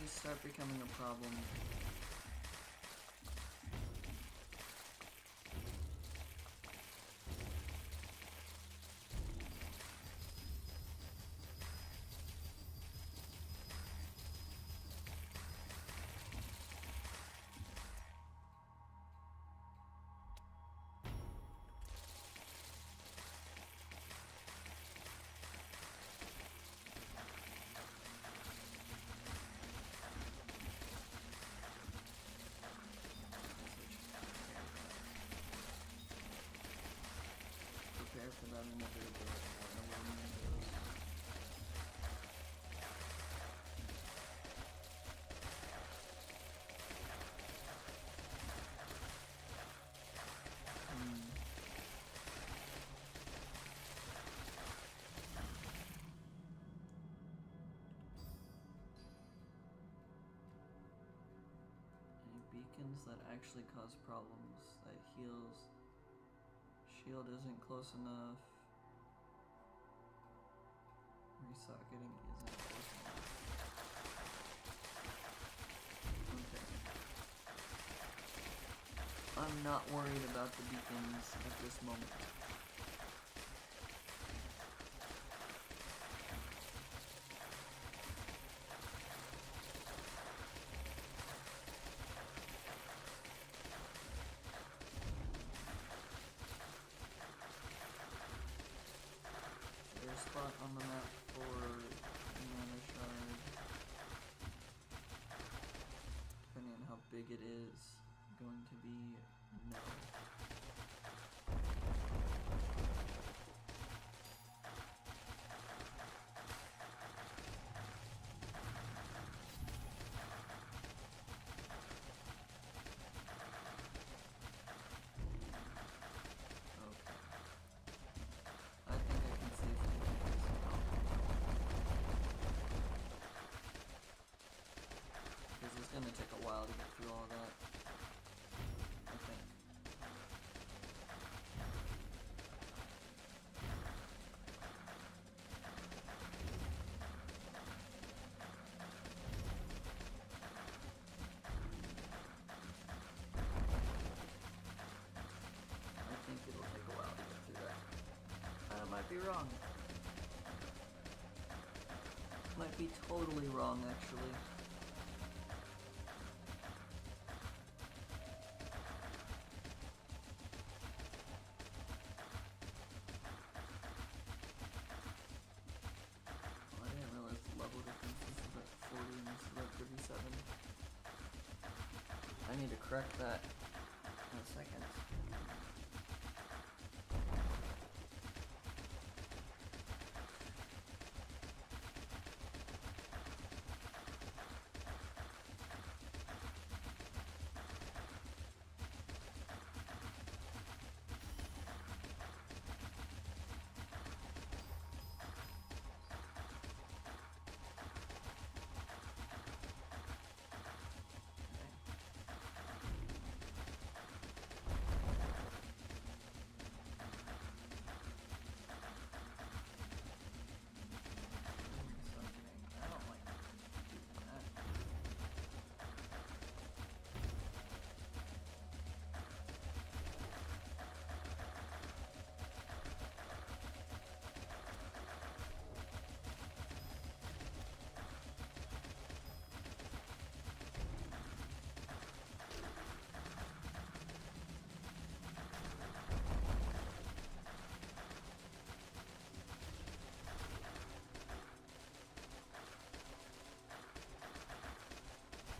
Start becoming a problem. For that inevitable Any beacons that actually cause problems, that heals. Shield isn't close enough. Resocketing isn't close enough. Okay. I I'm not worried about the beacons at this moment. Is there a spot on the map for mana shard? Depending on how big it is, going to be no. I think I can safely take this out. Because it's going to take a while to get through all that. I think. I think it'll take a while to get through that. I might be wrong. Might be totally wrong, actually. Well, I didn't realize the level difference. This is at 40 and this is at 37. I need to correct that in a second. I don't like doing that.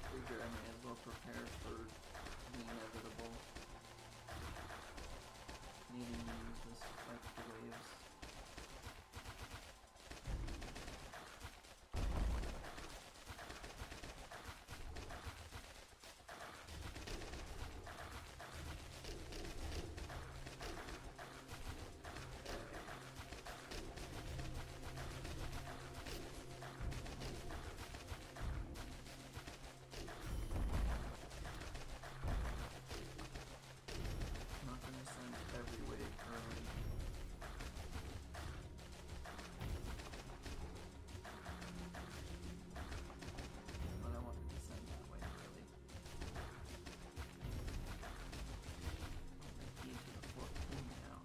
Figure I may as well prepare for the inevitable. Needing to use this to fight the waves. I'm not gonna send every wave early. But I wanted to send that wave early. Key to the 14 now.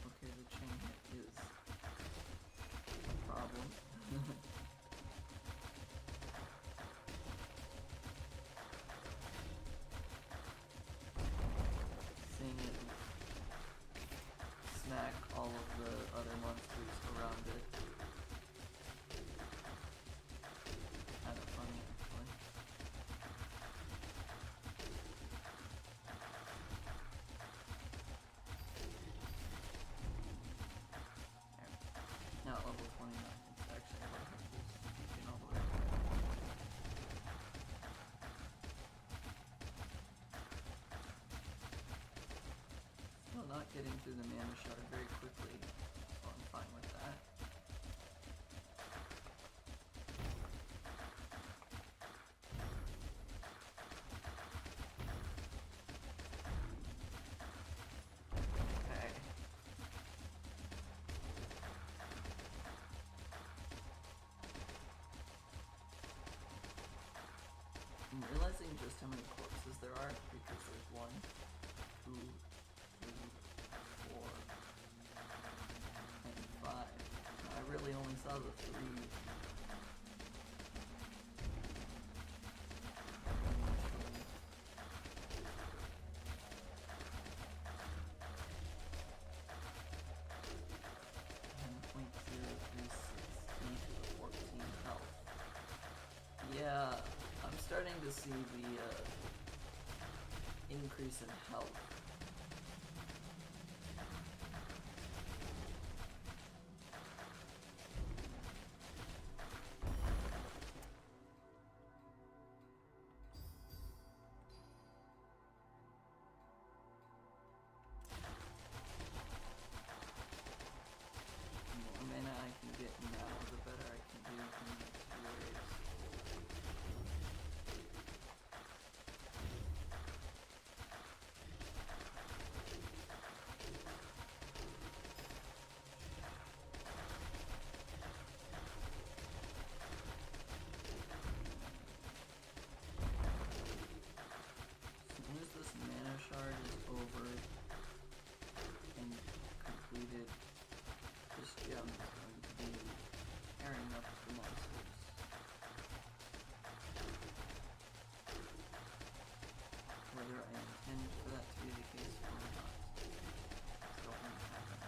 Okay, the chain hit is a problem. Seeing it smack all of the other monsters around it. Kind of funny, actually. There. Now at level 29, it's actually about getting all the way up there. Still not getting through the mana shard very quickly, so I'm fine with that. just how many corpses there are because there's 1, 2, 3, 4, and 5. I really only saw the 3. Yeah, I'm starting to see the increase in health. The more mana I can get now, the better I can do in the next few waves. As soon as this mana shard is over and completed, this gem is going to be tearing up the monsters. Whether I intend for that to be the case or not, it's still going to happen.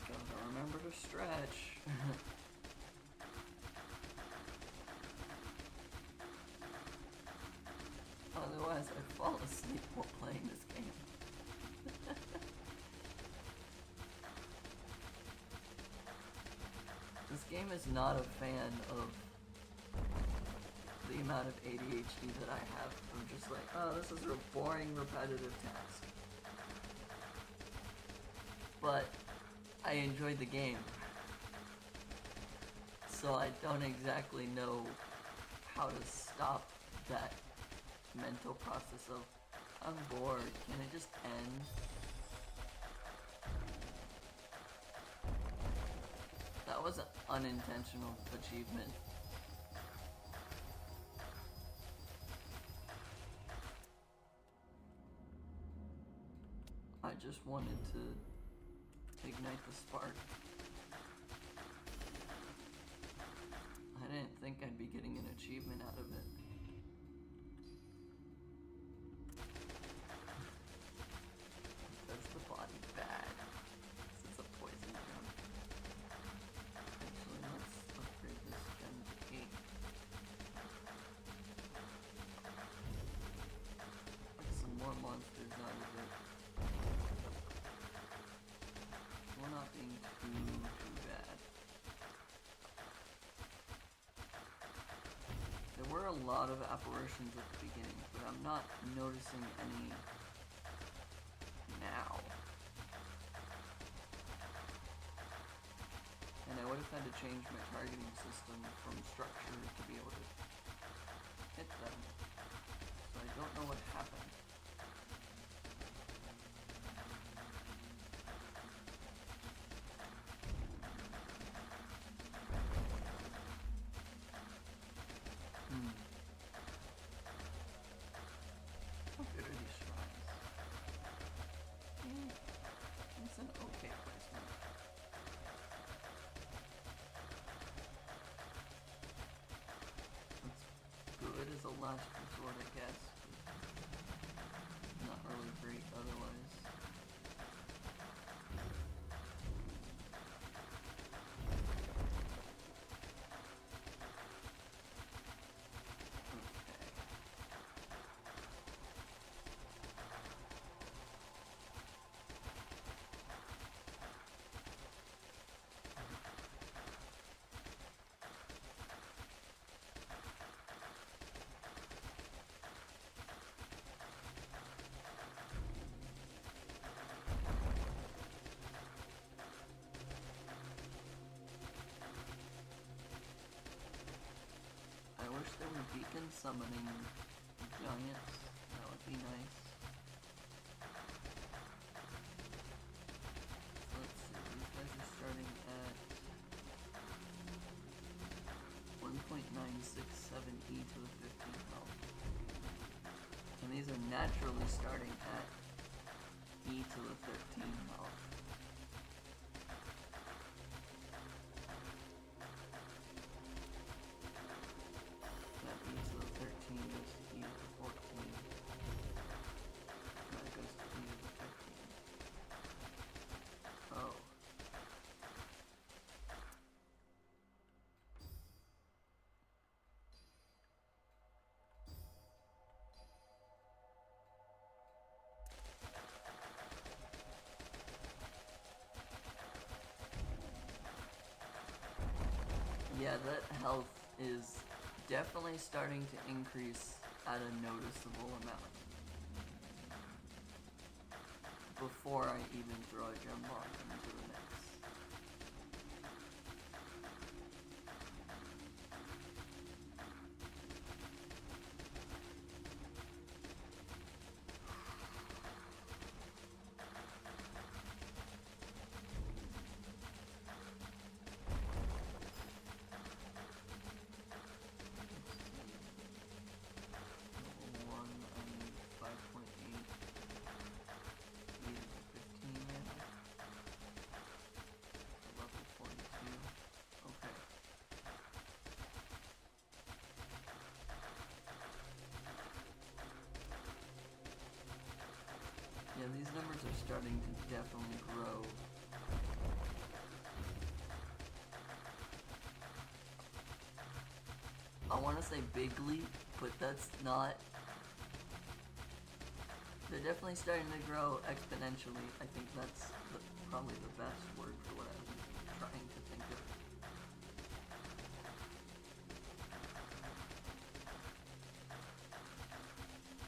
Gotta remember to stretch. Otherwise, I'd fall asleep while playing this game. This game is not a fan of the amount of ADHD that I have. I'm just like, oh, this is a boring, repetitive task. But I enjoyed the game. So I don't exactly know how to stop that mental process of, I'm bored, can it just end? That was an unintentional achievement. I just wanted to ignite the spark. I didn't think I'd be getting an achievement out of it. Does the body bad? This is a poison gem. Actually, let's upgrade this gem to 8. Get some more monsters out of it. We're not being too bad. There were a lot of apparitions at the beginning, but I'm not noticing any now. And I would have had to change my targeting system from structure to be able to hit them. So I don't know what happened. How good are these shrines? It's an okay placement. It's good as a last resort, I guess. wish there were beacons summoning giants. That would be nice. So let's see, these guys are starting at 1.967 E to the 15 health. And these are naturally starting at E to the 13 health. That E to the 13 goes to E to the 14. That goes to E to the 15. Oh. Yeah, that health is definitely starting to increase at a noticeable amount. Before I even throw a gem bomb into the mix. Yeah, these numbers are starting to definitely grow. I want to say big leap, but that's not. They're definitely starting to grow exponentially. I think that's probably the best word for what I'm trying to think of.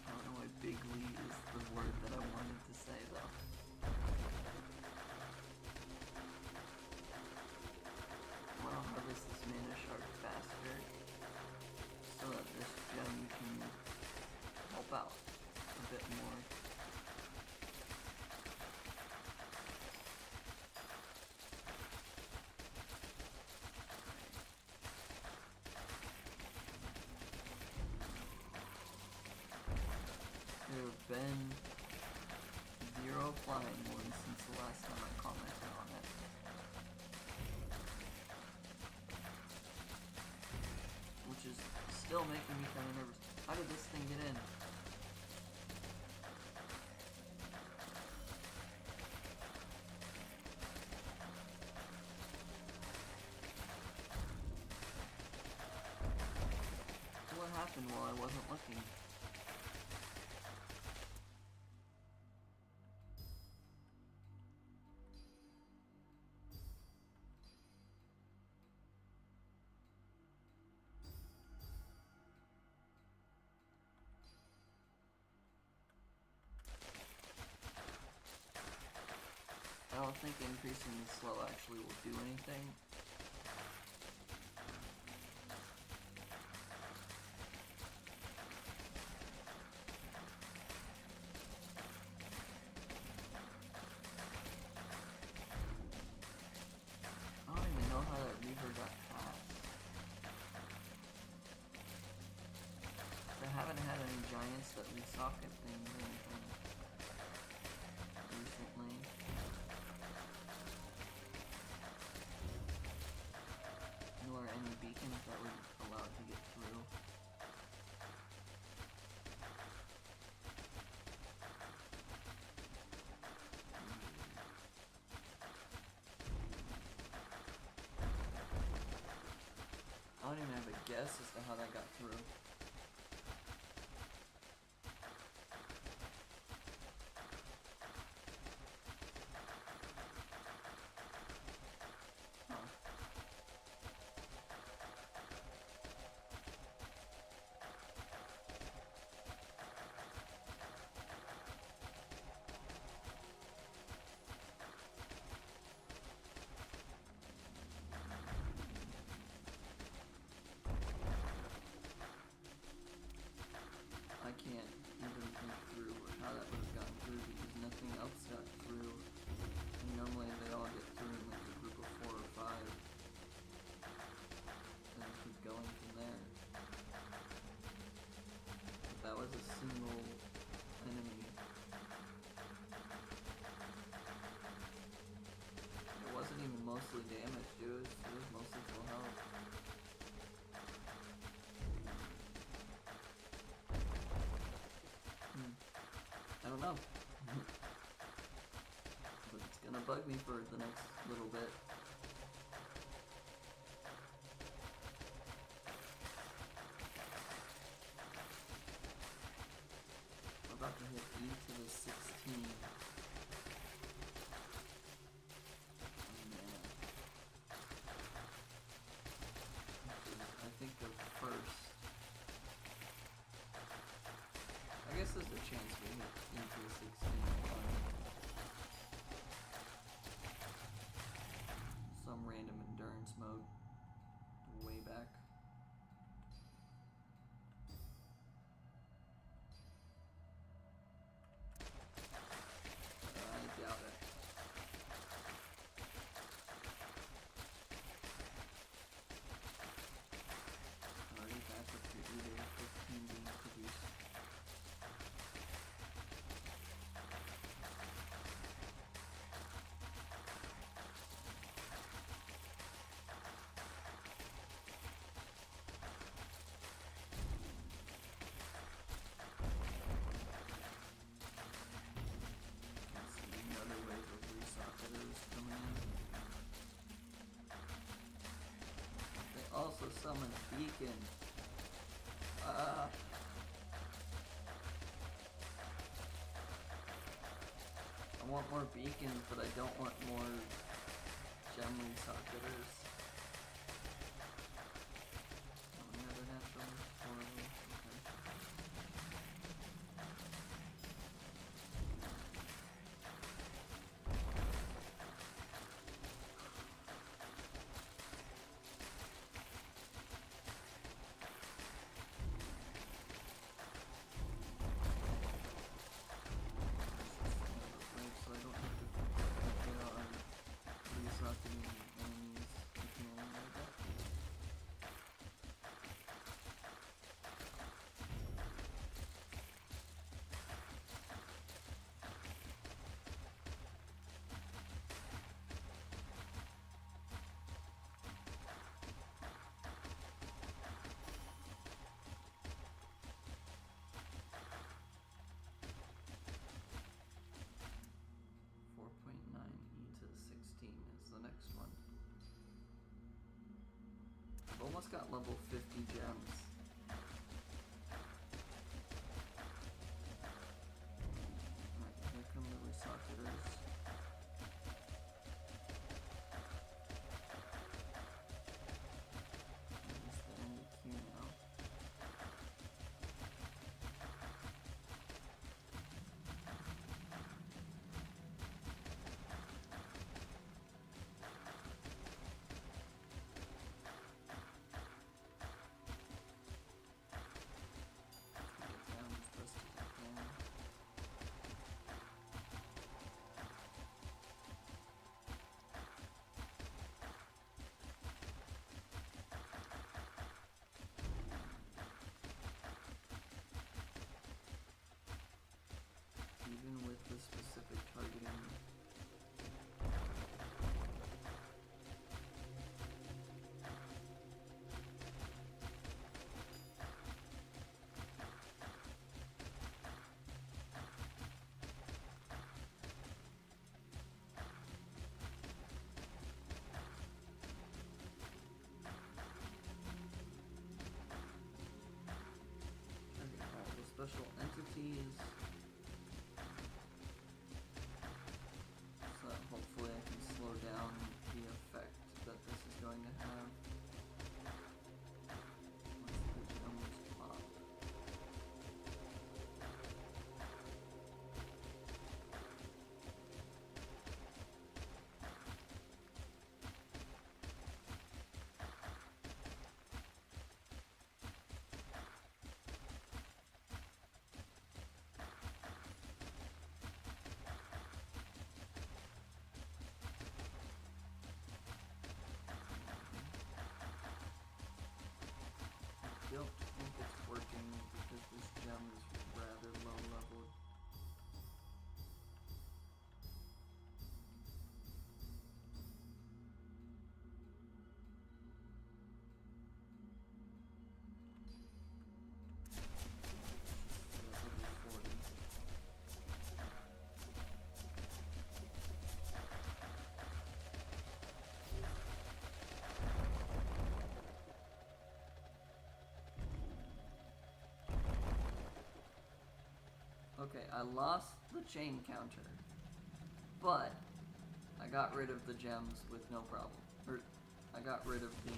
I don't know why big leap is the word that I wanted to say though. I want to harvest this mana shard faster so that this gem can help out a bit more. There have been 0 flying ones since the last time I commented on it. Which is still making me kind of nervous. How did this thing get in? What happened while I wasn't looking? I don't think increasing the slow actually will do anything. I don't even know how that reaver got past. I haven't had any giants that resocket things or anything recently. Nor any beacons that were allowed to get through. I don't even have a guess as to how that got through. bug me for the next little bit. We're about to hit E to the 16. I think the first. I guess there's a chance we hit into the 16. Some random endurance mode. Way back. I doubt it. Already back up to either 15 being produced. Another wave of resocketers coming in. They also summon Beacon. I want more beacons, but I don't want more gem resocketers. Another natural horrible. Okay. So I don't have to focus on resocketing enemies looking like that. Almost got level 50 gems. Alright, here come the resocketers. It's the end of queue now. Even with the specific targeting. Okay, all the special entities. Hopefully I can slow down the effect that this is going to have once the gems pop. I don't think it's working because this gem is rather low leveled. Level 40. Okay, I lost the chain counter, but I got rid of the gems with no problem. Or, I got rid of the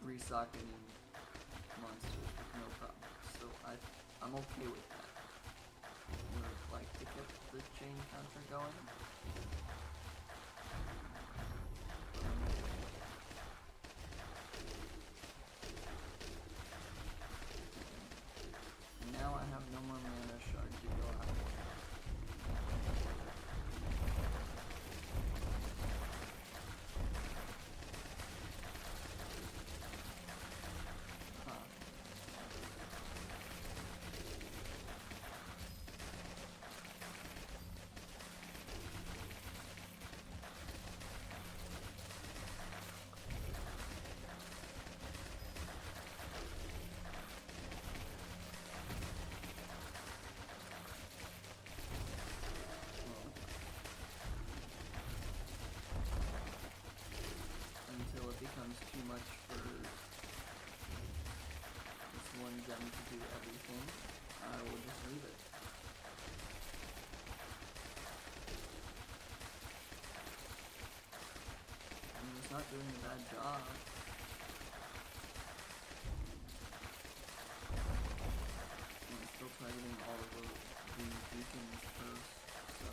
resocketing monsters with no problem. So I'm okay with that. I would like to get the chain counter going. Now I have no more mana shard to go out. Until it becomes too much for this one gem to do everything, I will just leave it. I mean, it's not doing a bad job. I'm still targeting all of the beacons first, so...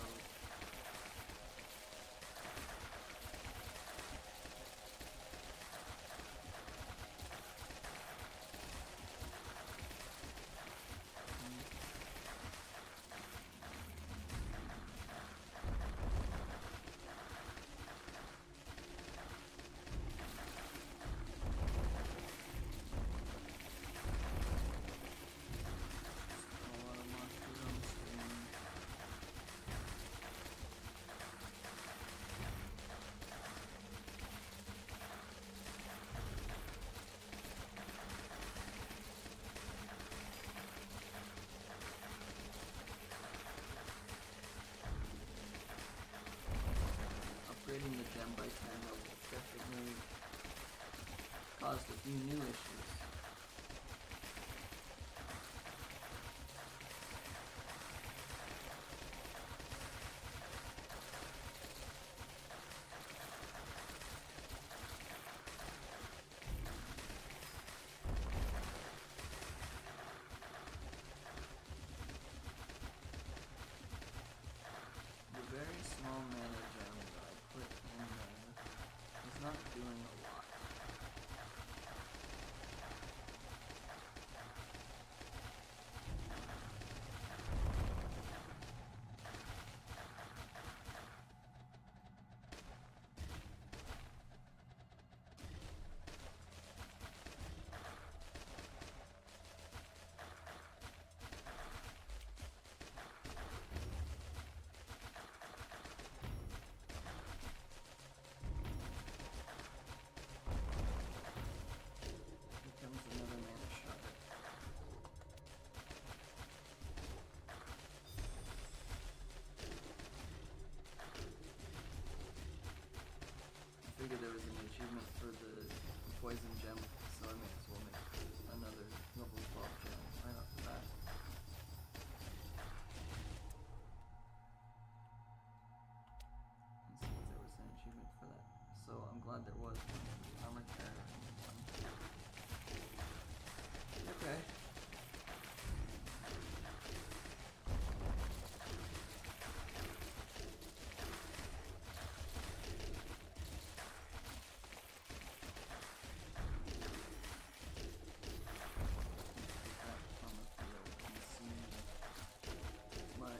Upgrading the gem by 10 levels definitely caused a few new issues. The very small mana gem that I put in there is not doing a lot. Another mana shard. I figured there was an achievement for the poison gem, so I may as well make another level 12 gem right off the bat. And see if there was an achievement for that. So I'm glad there was one. Armor carrier. Okay. My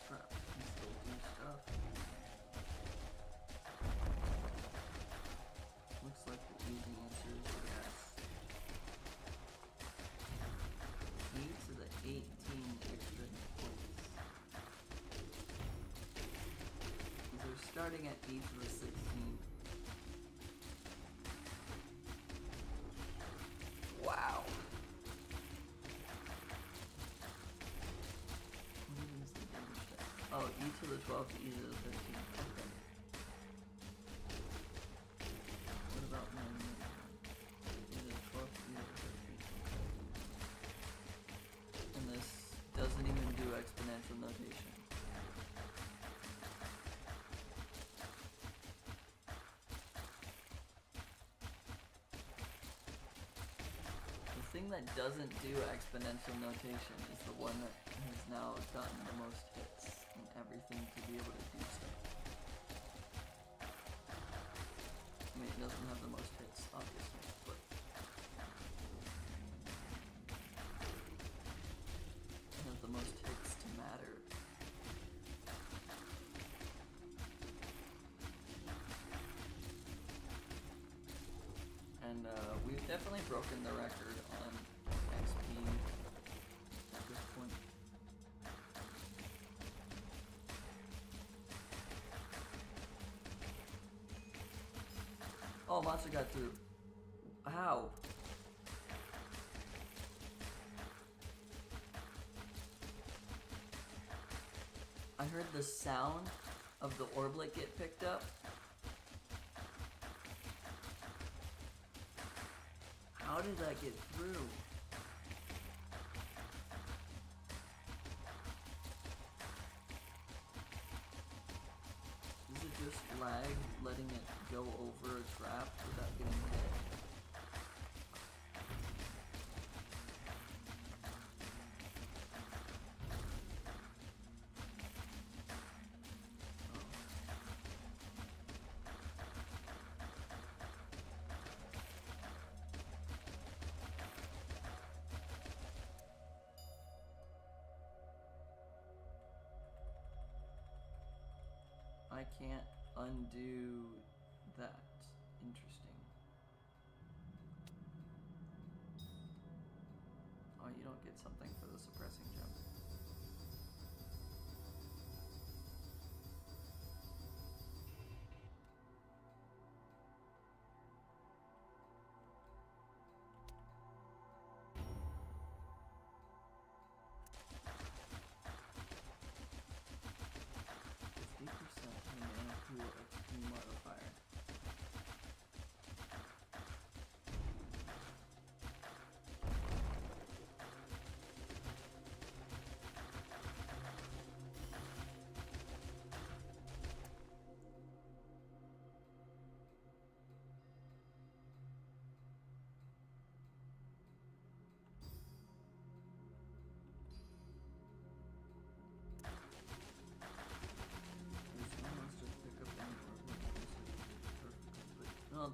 crap can still do stuff. Looks like the easy answer is yes. E to the 18 extra points. They're starting at E to the 16. Wow. What is the damage stat? Oh, E to the 12 to E to the 13. Okay. What about my E to the 12 to E to the 13? And this doesn't even thing that doesn't do exponential notation is the one that has now gotten the most hits and everything to be able to do stuff. I mean, it doesn't have the most hits, obviously, but it has the most hits to matter. And we've definitely broken the record on XP at this point. Oh, monster got through. How? I heard the sound of the orblet get picked up. How did that get through? Is it just lag letting it go over a trap without getting hit? I can't undo that. Interesting. Oh, you don't get something for the suppressing jump. Modifier. Well,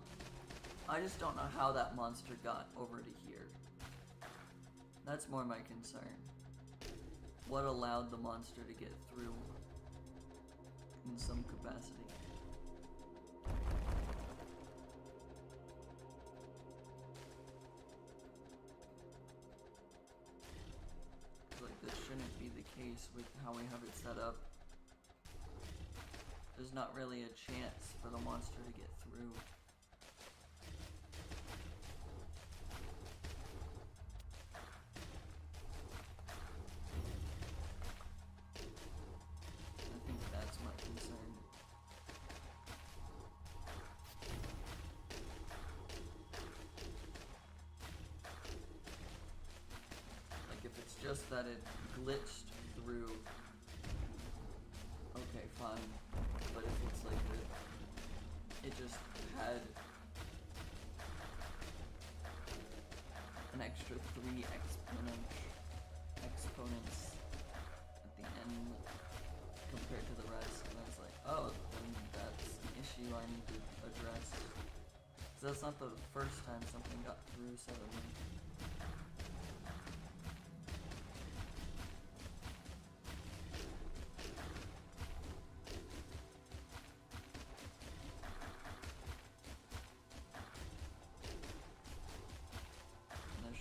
I just don't know how that monster got over to here. That's more my concern. What allowed the monster to get through in some capacity? Like, this shouldn't be the case with how we have it set up. There's not really a chance for the monster to get through. Just that it glitched through. Okay, fine. But if it's like it just had an extra 3 exponents at the end compared to the rest, and I was like, oh, then that's an issue I need to address. Because that's not the first time something got through suddenly.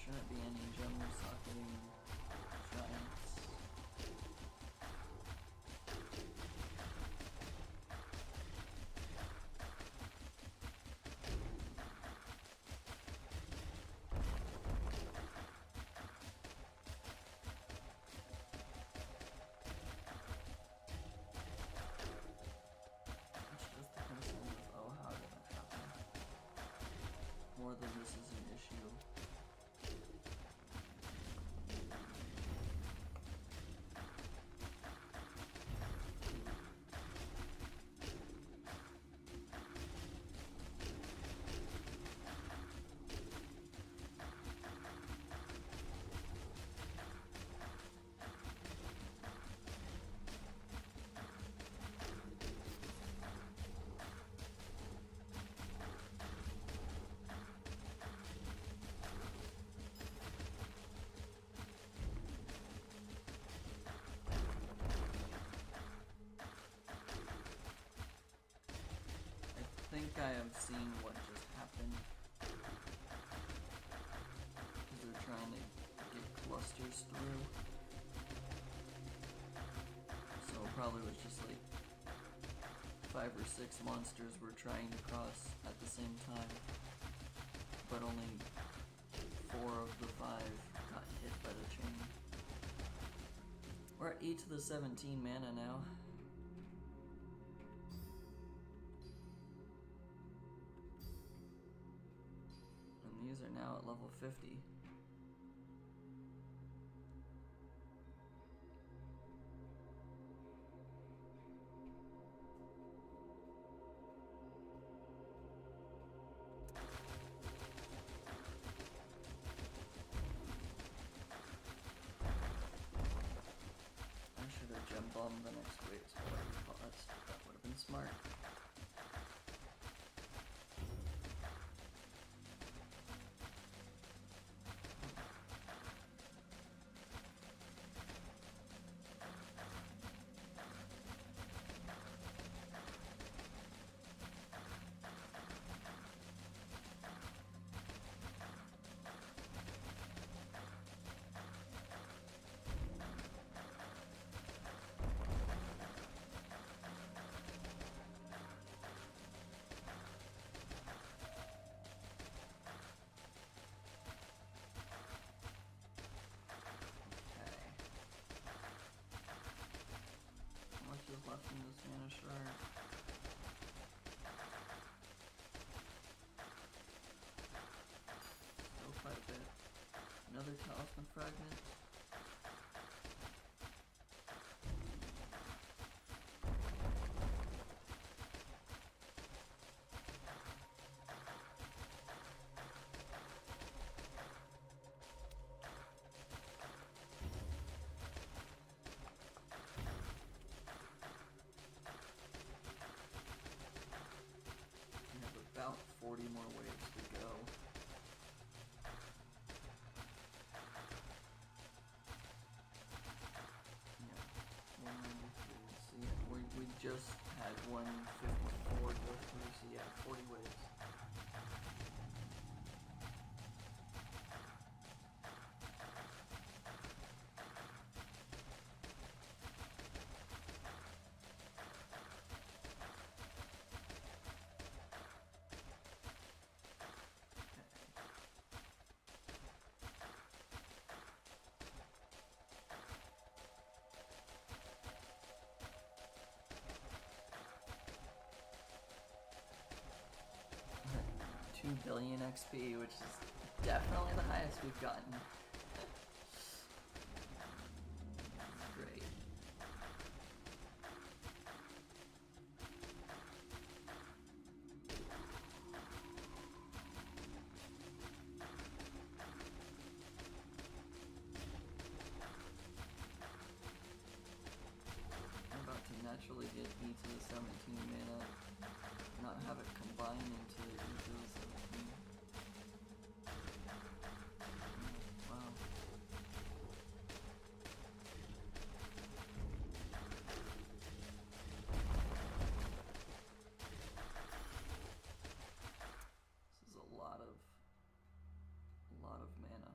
Shouldn't be any gem socketing giants. It's just the concern of, oh, how did that happen? More than this is an issue. guy I've seen what just happened. Because they're trying to get clusters through. So it probably was just like 5 or 6 monsters were trying to cross at the same time. But only 4 of the 5 got hit by the chain. We're at 8 to the 17 mana now. And these are now at level 50. Bomb the next wave, so that would have been smart. Left in this mana shard. Still quite a bit. Another talisman fragment. About 40 more waves to go. Yeah, 193. So yeah, we just had 154 go through, so yeah, 40 waves. Okay. 2 billion XP, which is definitely the highest we've gotten. Great. I'm about to naturally get E to the 17 mana, not have it combine into E to the 17. Wow. This is a lot of mana.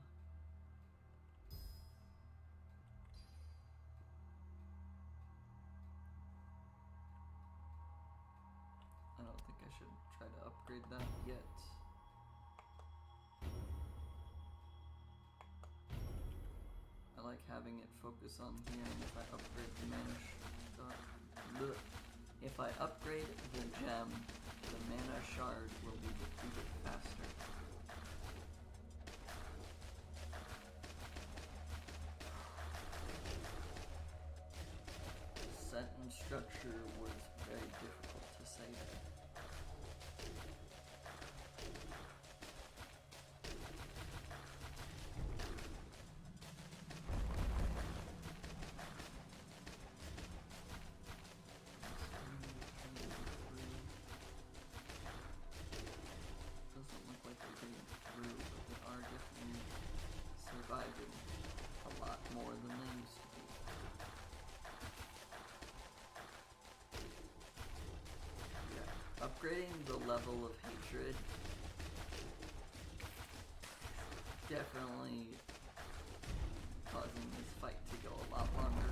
I don't think I should try to upgrade that yet. I like having it focus on here, and if I upgrade the mana if I upgrade the gem, the mana shard will be depleted faster. Sentence structure was very difficult to say there. Doesn't look like they're getting through, but they are definitely surviving a lot more than they used to be. upgrading the level of hatred definitely causing this fight to go a lot longer.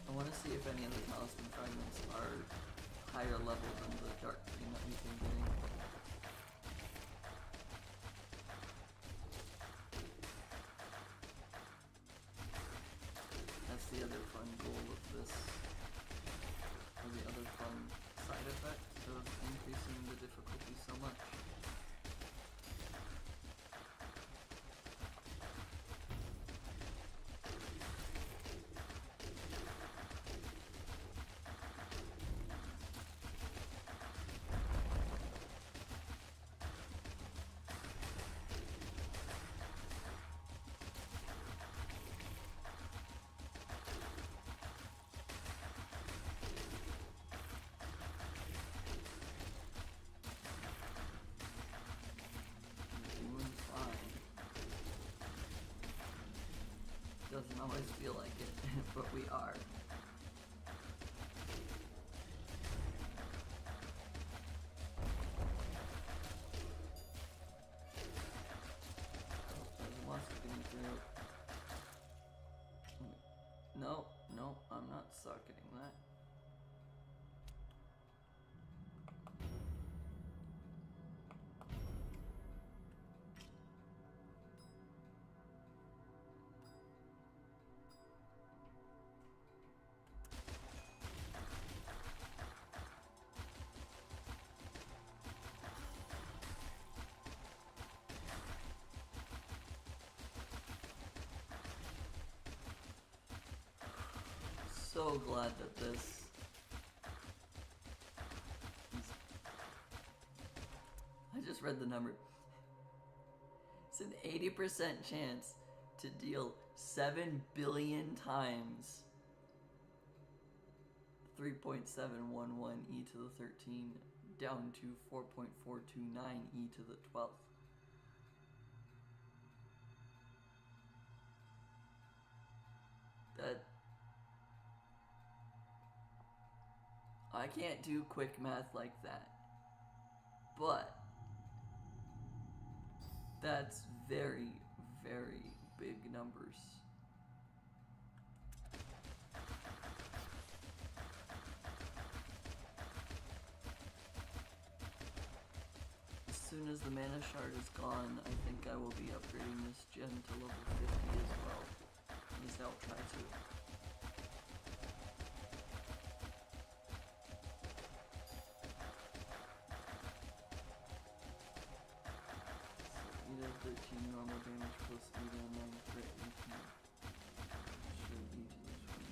I want to see if any of the talisman fragments are higher level than the dark green that we've been getting. That's the other fun goal of this, or the other fun side effect of increasing the difficulty so much. Doesn't always feel like it, but we are. He wants to get me through. No, no, I'm not socketing that. So glad that this I just read the number. It's an 80% chance to deal 7 billion times 3.711 e to the 13 down to 4.429 e to the 12th. That I can't do quick math like that, but that's very, very big numbers. As soon as the mana shard is gone, I think I will be upgrading this gen to level 50 as well. At least I'll try to. So 13 normal damage plus 8 on 9 crit should lead to the 22.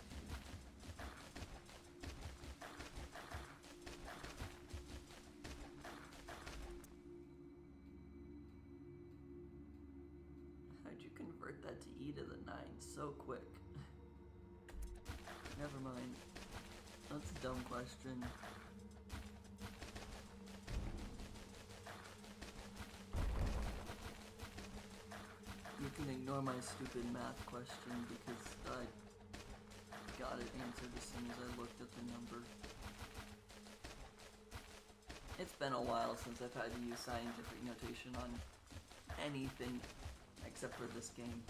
How'd you convert that to e to the 9 so quick? Never mind. That's a dumb question. You can ignore my stupid math question because I got it answered as soon as I looked at the number. It's been a while since I've had to use scientific notation on anything except for this game.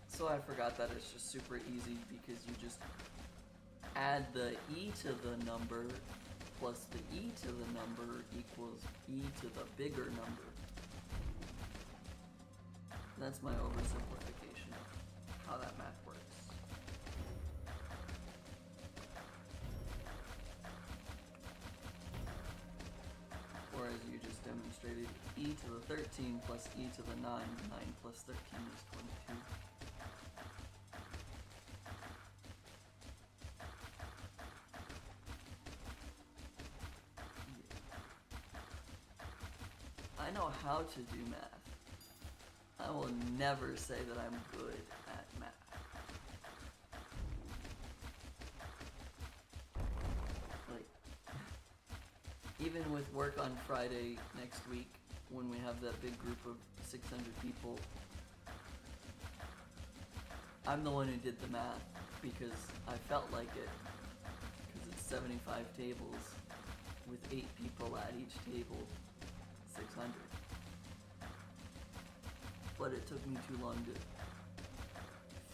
So I forgot that it's just super easy because you just add the e to the number plus the e to the number equals e to the bigger number. That's my oversimplification of how that math works. Whereas you just demonstrated e to the 13 plus e to the 9. 9 plus 13 is 22. I know how to do math. I will never say that I'm good at math. Like, even with work on Friday next week, when we have that big group of 600 people, I'm the one who did the math because I felt like it. Because it's 75 tables with 8 people at each table, 600. But it took me too long to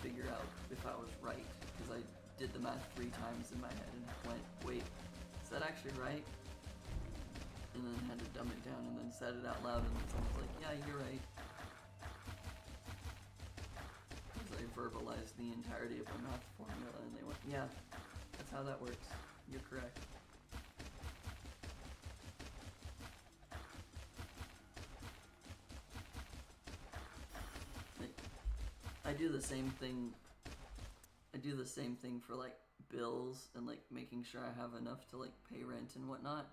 figure out if I was right, because I did the math 3 times in my head and went, wait, is that actually right? And then had to dumb it down and then said it out loud, and then someone's like, yeah, you're right. Because I verbalized the entirety of my math formula, and they went, yeah, that's how that works. You're correct. I do the same thing. I do the same thing for like bills and like making sure I have enough to like pay rent and whatnot.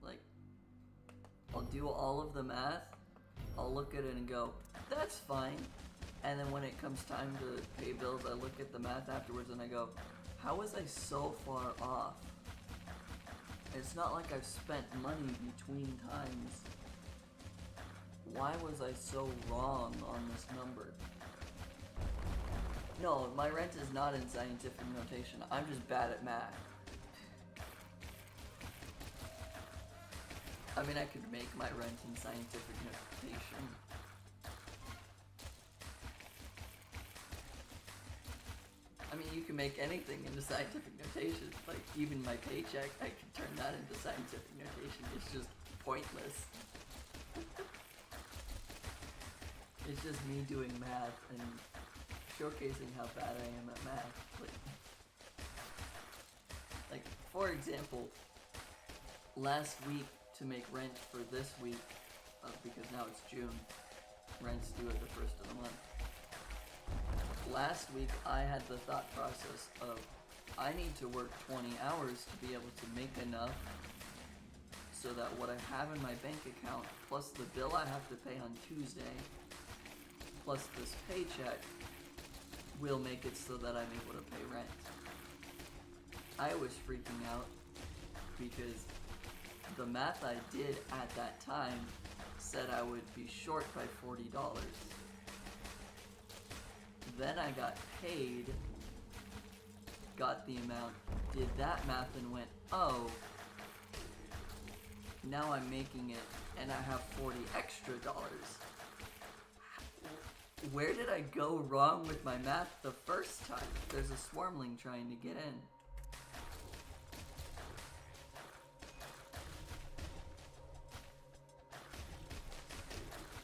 Like, I'll do all of the math, I'll look at it and go, that's fine. And then when it comes time to pay bills, I look at the math afterwards and I go, how was I so far off? It's not like I've spent money between times. Why was I so wrong on this number? No, my rent is not in scientific notation. I'm just bad at math. I mean, I could make my rent in scientific notation. I mean, you can make anything into scientific notation. Like, even my paycheck, I can turn that into scientific notation. It's just pointless. It's just me doing math and showcasing how bad I am at math. Like, for example, last week to make rent for this week, because now it's June, rent's due at the 1st of the month. Last week I had the thought process of, I need to work 20 hours to be able to make enough so that what I have in my bank account, plus the bill I have to pay on Tuesday, plus this paycheck, will make it so that I'm able to pay rent. I was freaking out because the math I did at that time said I would be short by $40. Then I got paid, got the amount, did that math and went, oh, now I'm making it and I have $40 extra. Where did I go wrong with my math the first time? There's a swarmling trying to get in.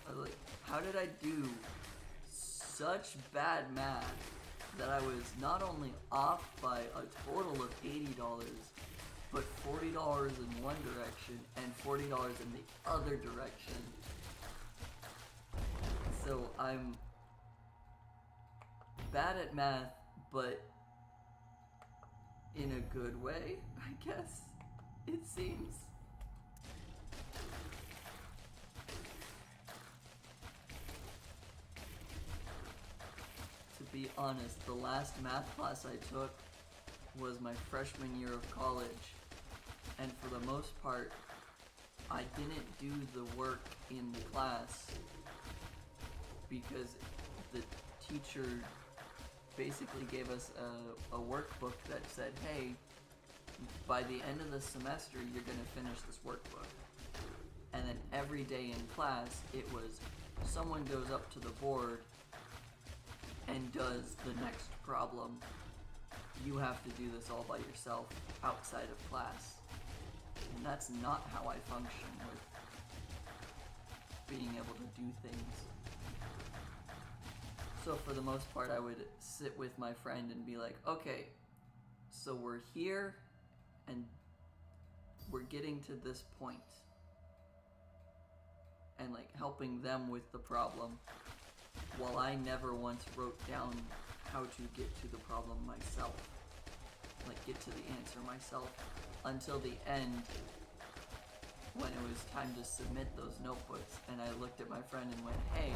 I was like, how did I do such bad math that I was not only off by a total of $80, but $40 in one direction and $40 in the other direction? So I'm bad at math, but in a good way, I guess, it seems. To be honest, the last math class I took was my freshman year of college, and for the most part, I didn't do the work in the class because the teacher basically gave us a workbook that said, hey, by the end of the semester, you're going to finish this workbook. And then every day in class, it was someone goes up to the board and does the next problem. You have to do this all by yourself outside of class. And that's not how I function with being able to do things. So for the most part, I would sit with my friend and be like, okay, so we're here and we're getting to this point. And like helping them with the problem, while I never once wrote down how to get to the problem myself. Like get to the answer myself, until the end when it was time to submit those notebooks, and I looked at my friend and went, hey,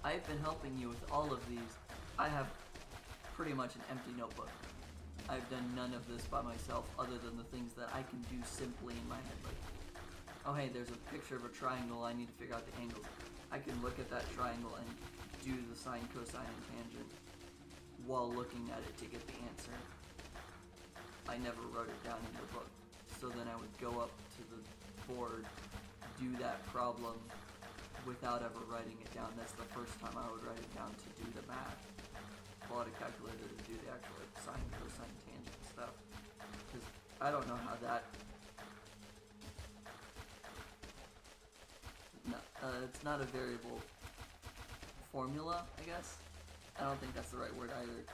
I've been helping you with all of these. I have pretty much an empty notebook. I've done none of this by myself other than the things that I can do simply in my head. Like, oh hey, there's a picture of a triangle, I need to figure out the angles. I can look at that triangle and do the sine, cosine, and tangent while looking at it to get the answer. I never wrote it down in the book. So then I would go up to the board, do that problem without ever writing it down. That's the first time I would write it down to do the math. Pull out a calculator to do the actual like, sine, cosine, tangent stuff. Because I don't know how that... No, it's not a variable formula, I guess. I don't think that's the right word either.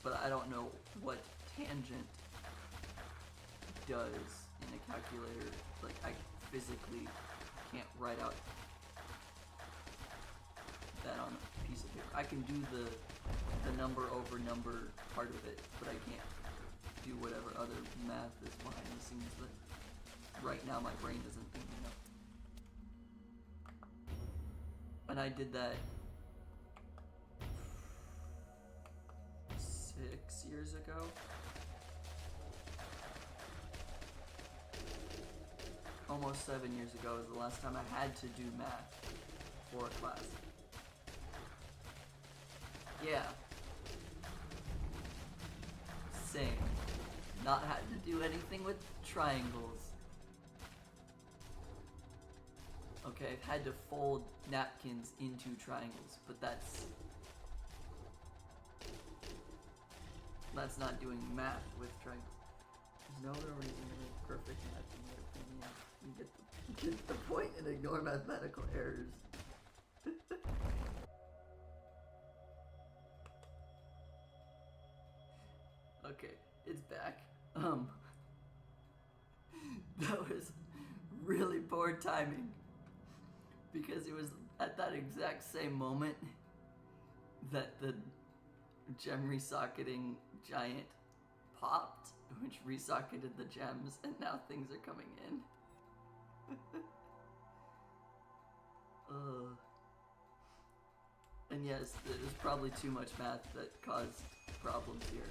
But I don't know what tangent does in a calculator. Like, I physically can't write out that on a piece of paper. I can do the number over number part of it, but I can't do whatever other math is behind the scenes that right now my brain isn't thinking of. And I did that 6 years ago. Almost 7 years ago was the last time I had to do math for a class. Yeah. Same. Not had to do anything with triangles. Okay, I've had to fold napkins into triangles, but that's not doing math with triangles. There's no other reason to make perfect math in my opinion. You get the point and ignore mathematical errors. Okay, it's back. That was really poor timing because it was at that exact same moment that the gem resocketing giant popped, which resocketed the gems, and now things are coming in. And yes, there's probably too much math that caused problems here.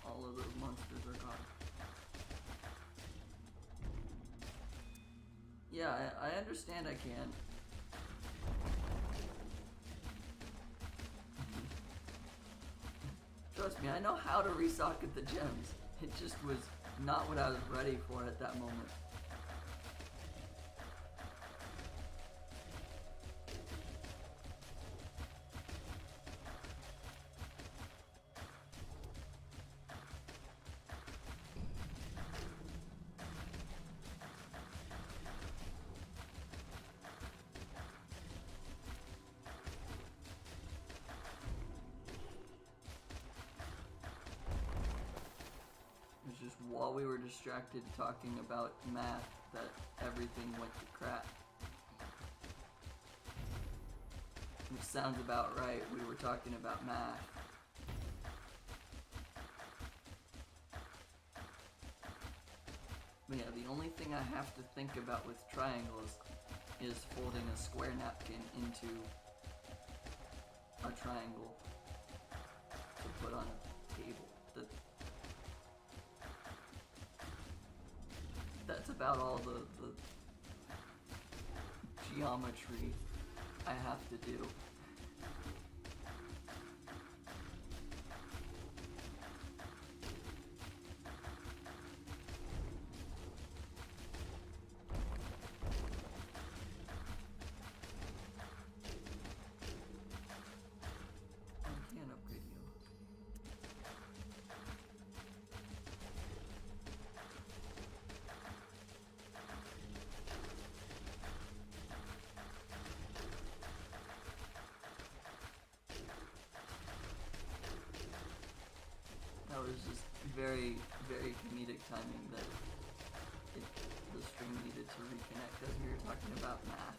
All of those monsters are gone. Yeah, I understand I can. Trust me, I know how to resocket the gems. It just was not what I was ready for at that moment. Just while we were distracted talking about math that everything went to crap. Which sounds about right, we were talking about math. But yeah, the only thing I have to think about with triangles is folding a square napkin into a triangle to put on a table. That's about all the geometry I have to do. I can't upgrade you. That was just very, very comedic timing that the stream needed to reconnect because we were talking about math.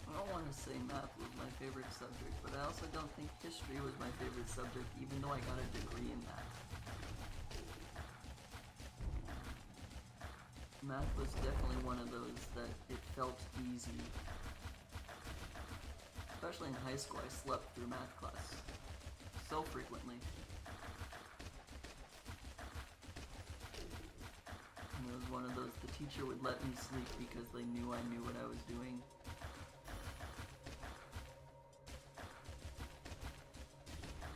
I don't want to say math was my favorite subject, but I also don't think history was my favorite subject, even though I got a degree in math. Math was definitely one of those that it felt easy. Especially in high school, I slept through math class so frequently. And it was one of those, the teacher would let me sleep because they knew I knew what I was doing.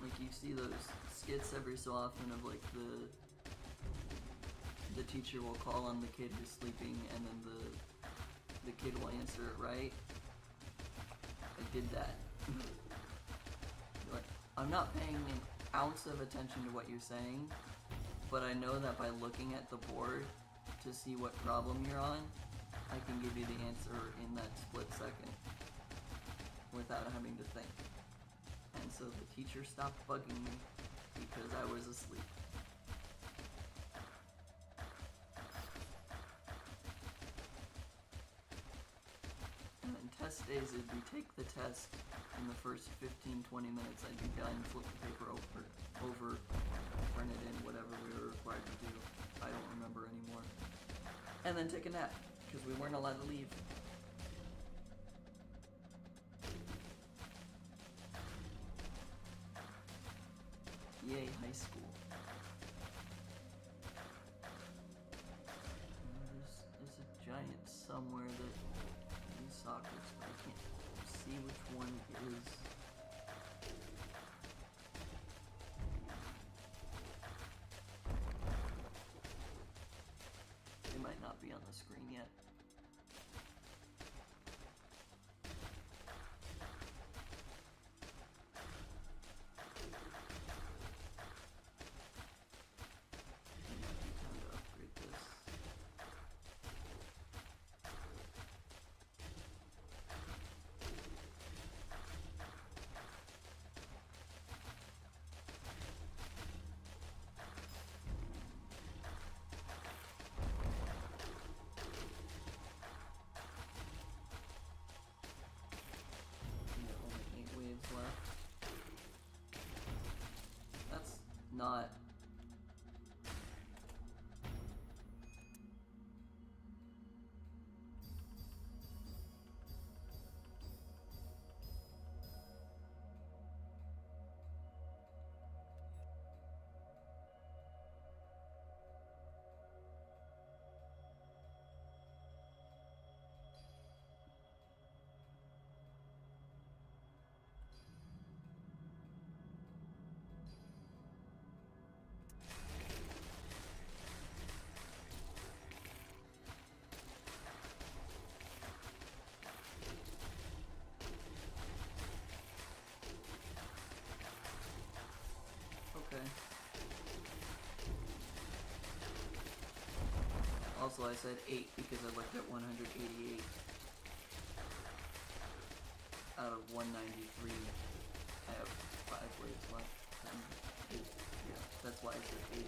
Like you see those skits every so often of like the teacher will call on the kid who's sleeping and then the kid will answer it right. I did that. Like, I'm not paying an ounce of attention to what you're saying, but I know that by looking at the board to see what problem you're on, I can give you the answer in that split second without having to think. And so the teacher stopped bugging me because I was asleep. And then test days, it'd be take the test in the first 15-20 minutes, I'd be done, flip the paper over, turn it in, whatever we were required to do. I don't remember anymore. And then take a nap, because we weren't allowed to leave. Yay, high school. There's a giant somewhere that in soccer, but I can't see which one it is. It might not be on the screen yet. Left. That's not. Okay. Also, I said 8 because I looked at 188 out of 193. I have 5 waves left. And yeah, that's why I said 8.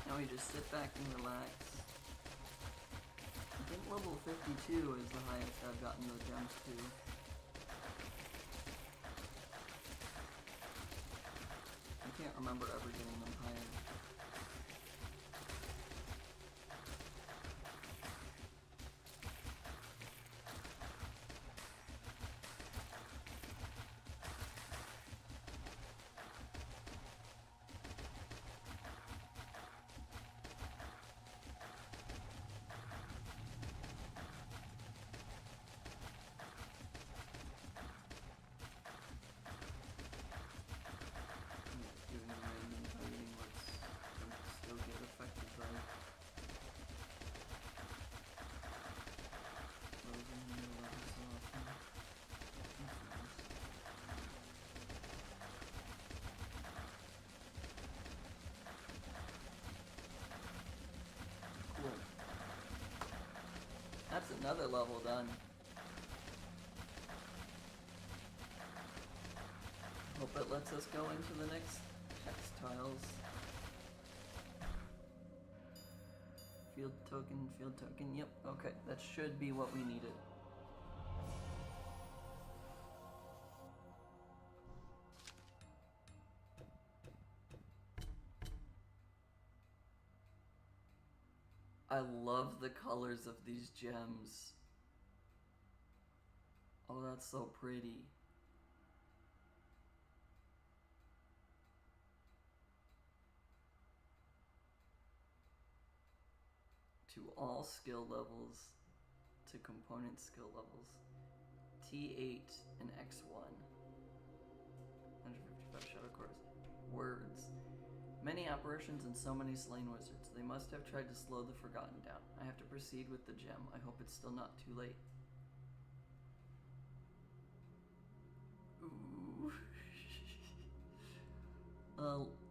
Now we just sit back and relax. I think level 52 is the highest I've gotten the gems to. can't remember ever getting them higher. Giving them random targeting lets them still get affected by those in the middle of so often. That's nice. Cool. That's another level done. Hope it lets us go into the next hex-tiles. Field token, yep, okay, that should be what we needed. I love the colors of these gems. Oh, that's so pretty. To all skill levels, to component skill levels. T8 and X1. 155 shadow cores. Words. Many apparitions and so many slain wizards. They must have tried to slow the Forgotten down. I have to proceed with the gem. I hope it's still not too late. Ooh.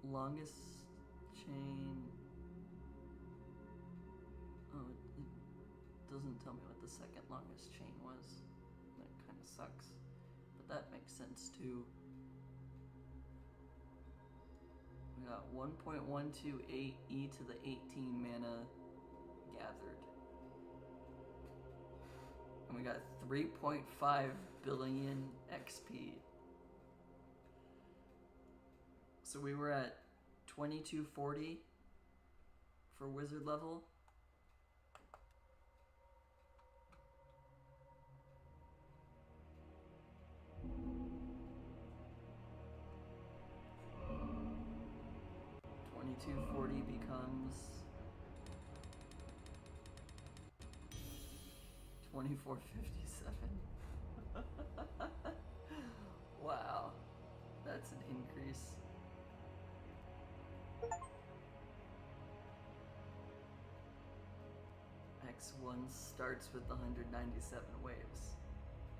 Longest chain. Oh, it doesn't tell me what the second longest chain was. That kind of sucks. But that makes sense too. We got 1.128 E to the 18 mana gathered. And we got 3.5 billion XP. So we were at 2240 for wizard level. $22.40 becomes $24.57. Wow, that's an increase. X1 starts with 197 waves,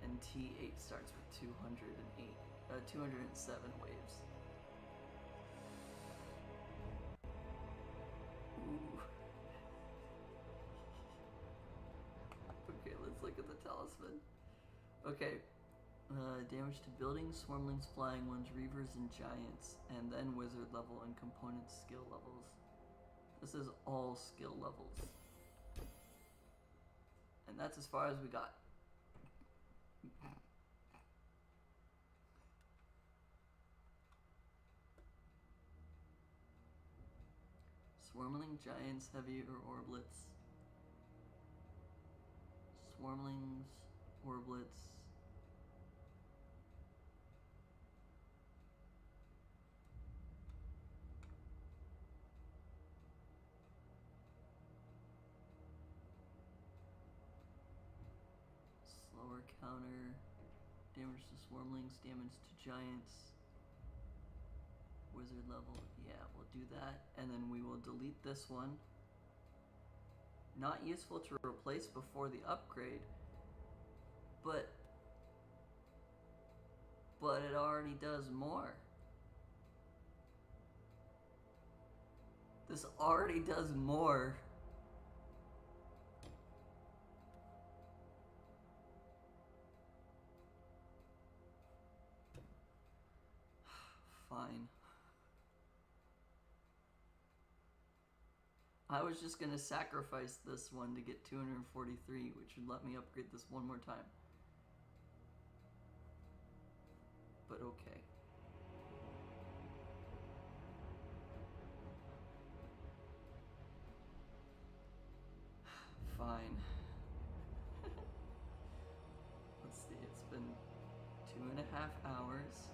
and T8 starts with 207 waves. Ooh. Okay, let's look at the talisman. Okay, damage to buildings, swarmlings, flying ones, reavers, and giants, and then wizard level and component skill levels. This is all skill levels. And that's as far as we got. Swarmling, giants, heavy, or orblets. Swarmlings, orblets. Slower counter. Damage to swarmlings, damage to giants. Wizard level, yeah, we'll do that, and then we will delete this one. Not useful to replace before the upgrade, but it already does more. This already does more. Fine. I was just gonna sacrifice this one to get 243, which would let me upgrade this one more time. But okay. hours.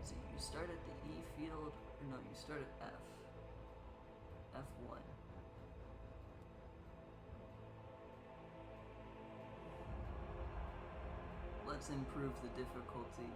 See, you start at the E field, or no, you start at F. F1. Let's improve the difficulty.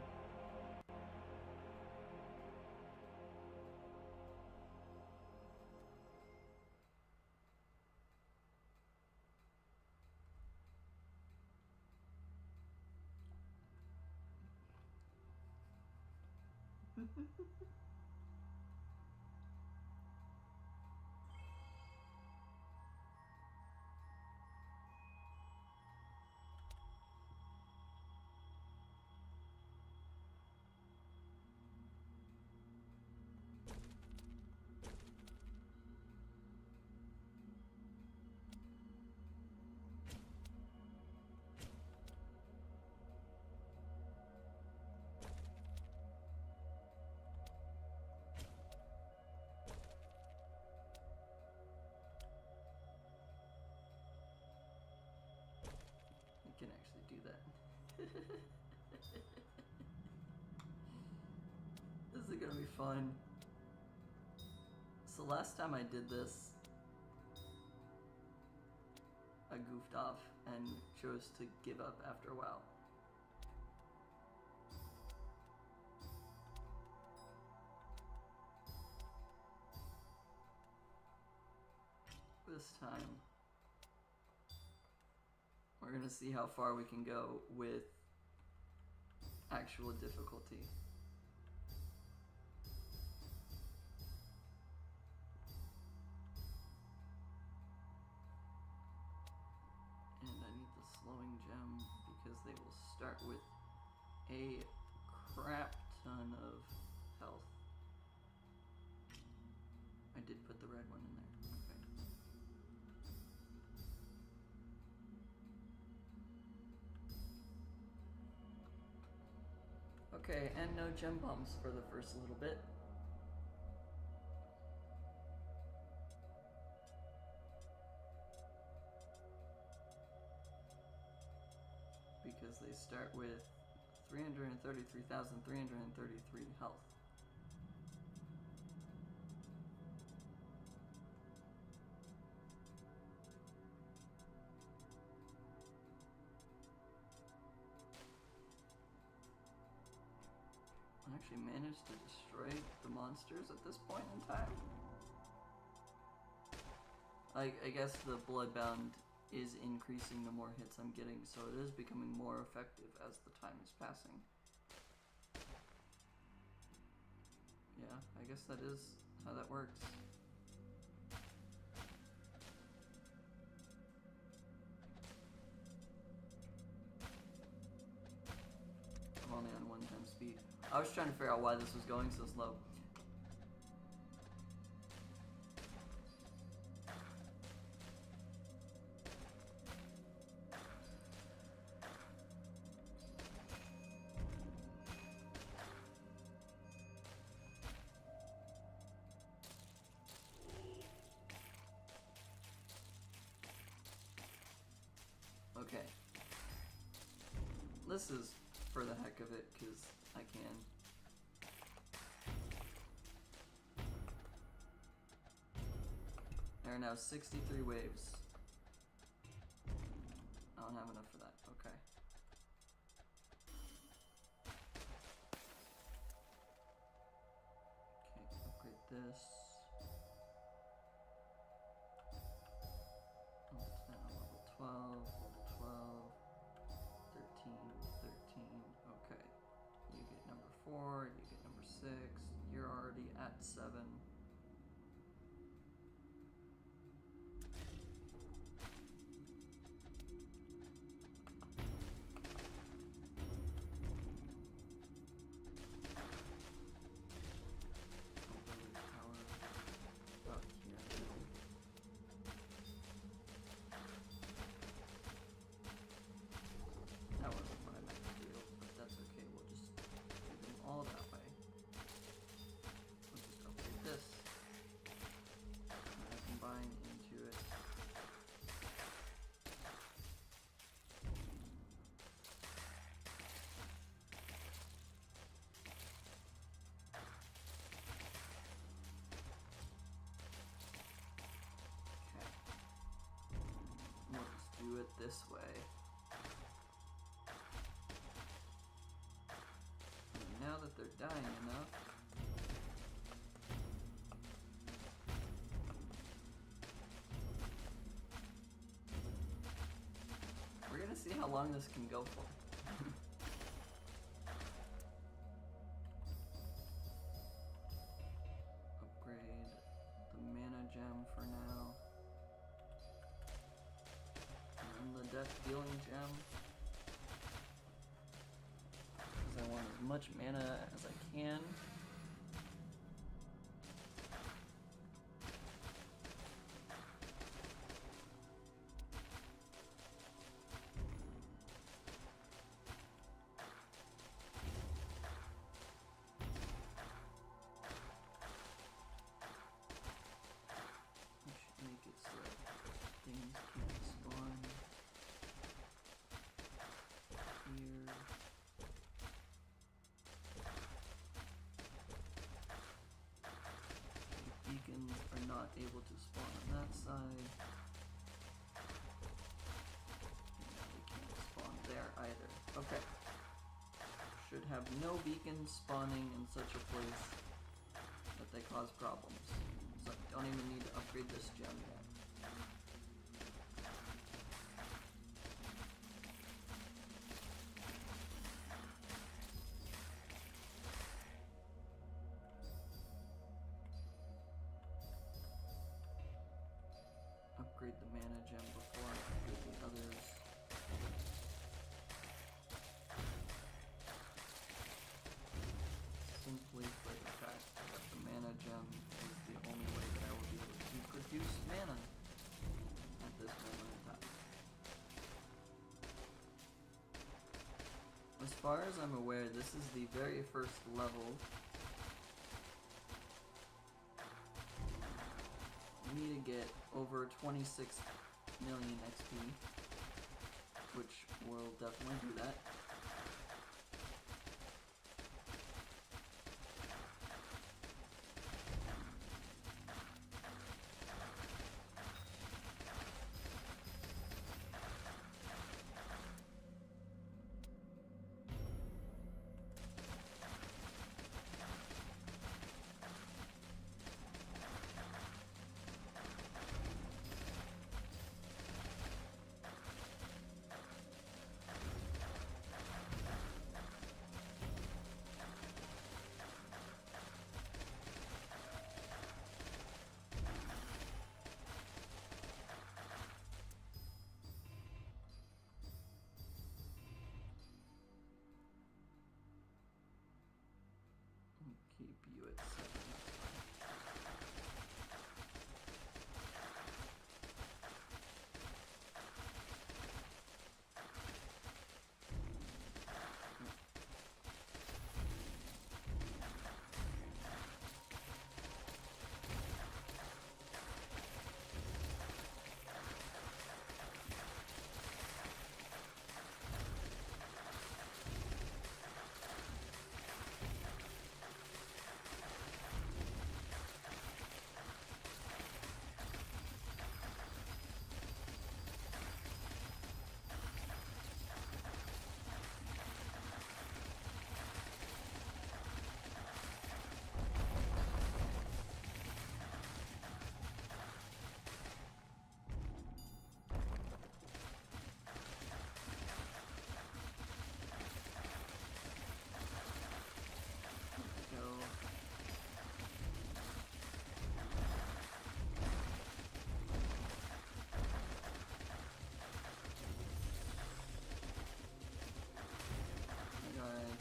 Can actually do that. This is gonna be fun. So last time I did this, I goofed off and chose to give up after a while. This time, we're gonna see how far we can go with actual difficulty. And I need the slowing gem because they will start with a crap ton of health. I did put the red one in there. Okay, and no gem bombs for the first little bit. Because they start with 333,333 health. I actually managed to destroy the monsters at this point in time. I guess the bloodbound is increasing the more hits I'm getting, so it is becoming more effective as the time is passing. Yeah, I guess that is how that works. I'm only on 1 time speed. I was trying to figure out why this was going so slow. Okay. This is for the heck of it, because I can. There are now 63 waves. I don't have enough for that. Okay. Okay, upgrade this. Level 10, level 12, level 12, 13, 13. Okay. You get number 4, you get number 6. You're already at 7. That wasn't what I meant to do, but that's okay. this way. And now that they're dying enough, we're gonna see how long this can go for. Upgrade the mana gem for now. And the death dealing gem. Because I want as much mana as I can. Make it so that things can't spawn here. The beacons are not able to spawn on that side. And they can't spawn there either. Okay. Should have no beacons spawning in such a place that they cause problems. So I don't even need to upgrade this gem yet. Upgrade the mana gem before I upgrade the others. Simply for the fact that the mana gem is the only way that I will be able to produce mana at this moment in time. As far as I'm aware, this is the very first level. We need to get over 26 million XP, which will definitely do that. Keep you at 7.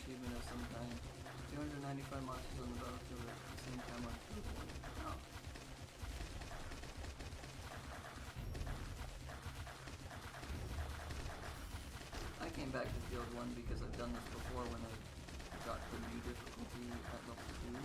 Achievement of some kind. 295 monsters on the battlefield at the same time on field 1. Oh. I came back to field 1 because I've done this before when I got the new difficulty at level 2.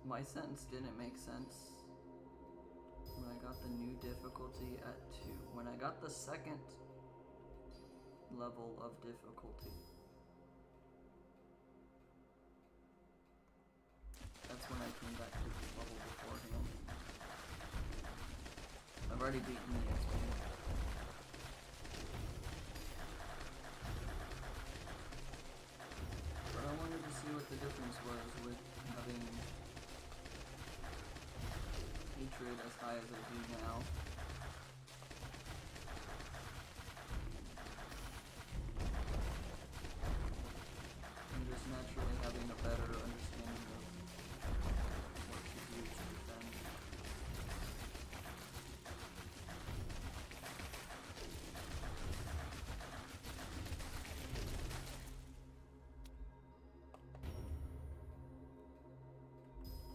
My sentence didn't make sense when I got the new difficulty at 2. When I got the second level of difficulty. That's when I came back to this level beforehand. I've already beaten the XP. But I wanted to see what the difference was with having hatred as high as I do now. And just naturally having a better understanding of what to do to defend.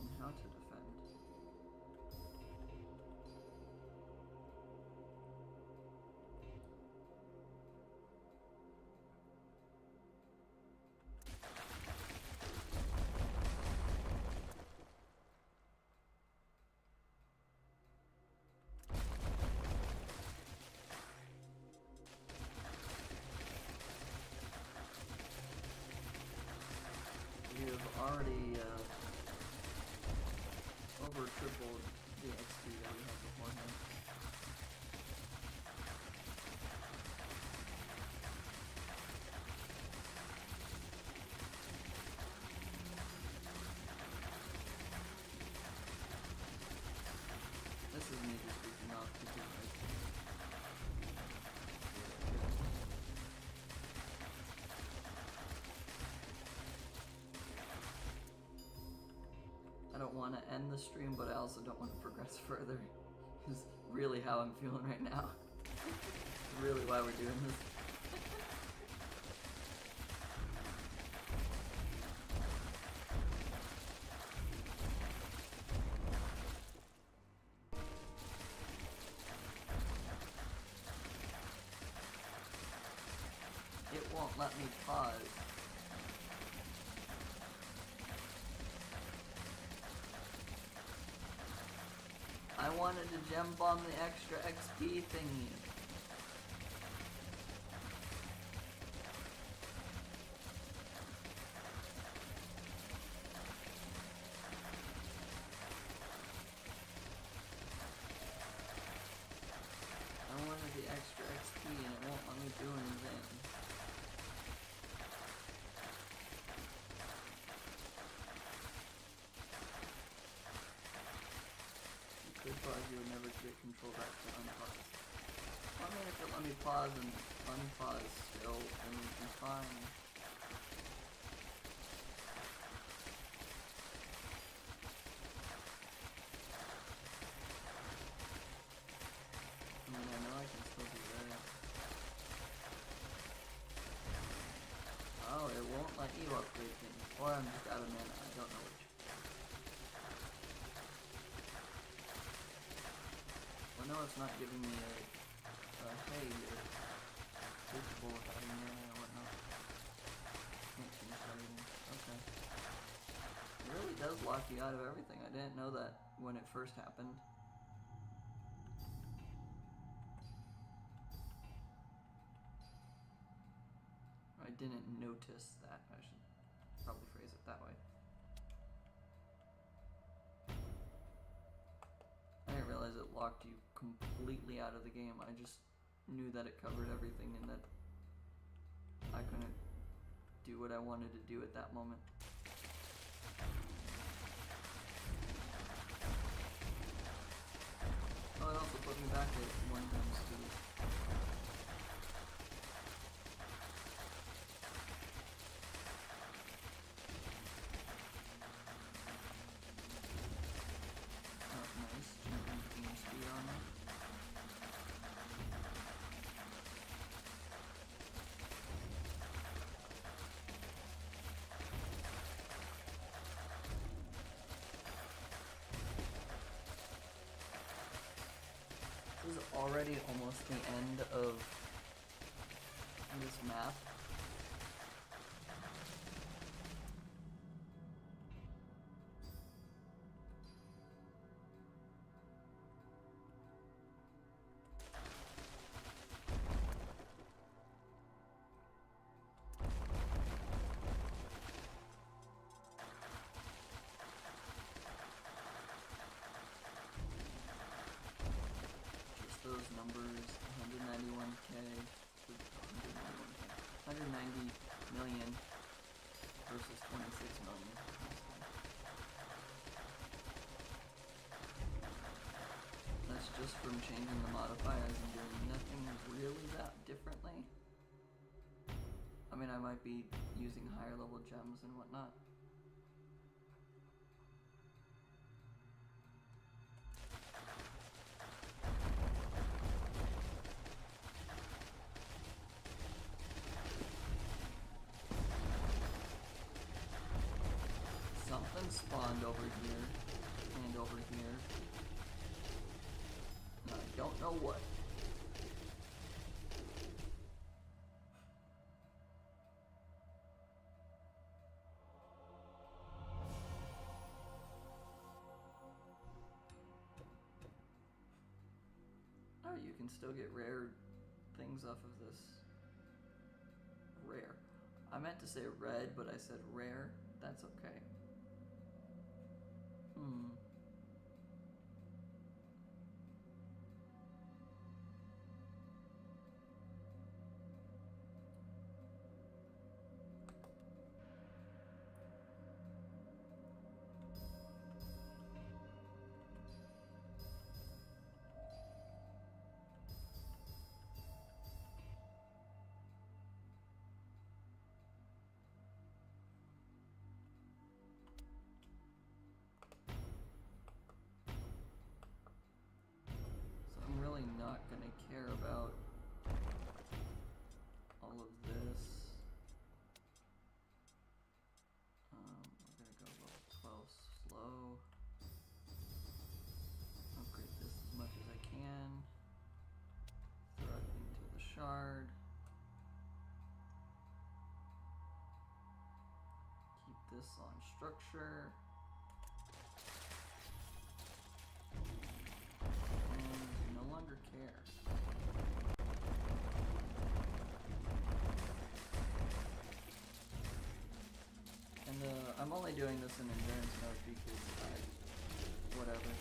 And how to defend. We have already over tripled the XP that we had beforehand. This is me just freaking off because I don't want to end the stream, but I also don't want to progress further. Is really how I'm feeling right now. Really why we're doing this. It won't let me pause. I wanted to gem bomb the extra XP thingy. I wanted the extra XP and it won't let me do anything. You would never get control back to unpause. Well, I mean, if it let me pause and unpause still, then we'd be fine. I mean, I know I can still do that. Oh, it won't let you upgrade things. Or I'm just out of mana, I don't know which. No, it's not giving me a hey, you're capable of having mana or whatnot. Can't change everything. Okay. It really does lock you out of everything. I didn't know that when it first happened. I didn't notice that. I should probably phrase it that way. I didn't realize it locked you completely out of the game. I just knew that it covered everything and that I couldn't do what I wanted to do at that moment. Oh, it also put me back at 1 times 2. This is already almost the end of this map. numbers, 191k, 190 million versus 26 million. That's just from changing the modifiers and doing nothing really that differently. I mean, I might be using higher level gems and whatnot. Something spawned over here and over here. And I don't know what. Oh, you can still get rare things off of this. Rare. I meant to say red, but I said rare. That's okay. Not gonna care about all of this. We're gonna go level 12 slow. Upgrade this as much as I can. Throw it into the shard. Keep this on structure. Care. And I'm only doing this in endurance mode because whatever.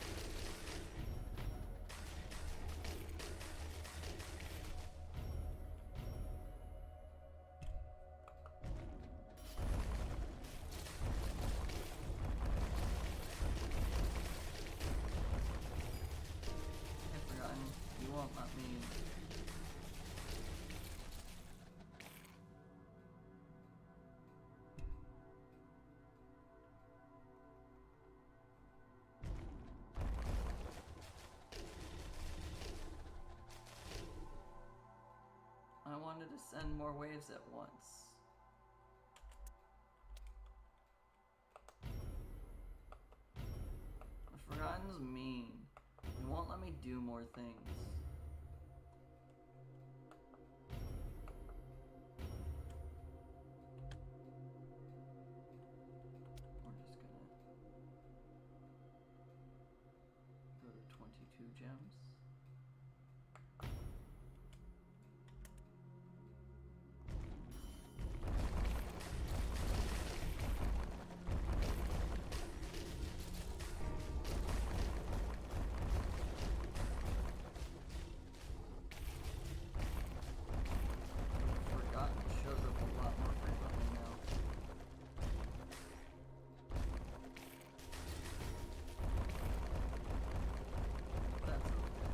You won't let me. I wanted to send more waves at once. The Forgotten's mean. It won't let me do more things. We're just gonna go to 22 gems. That's okay.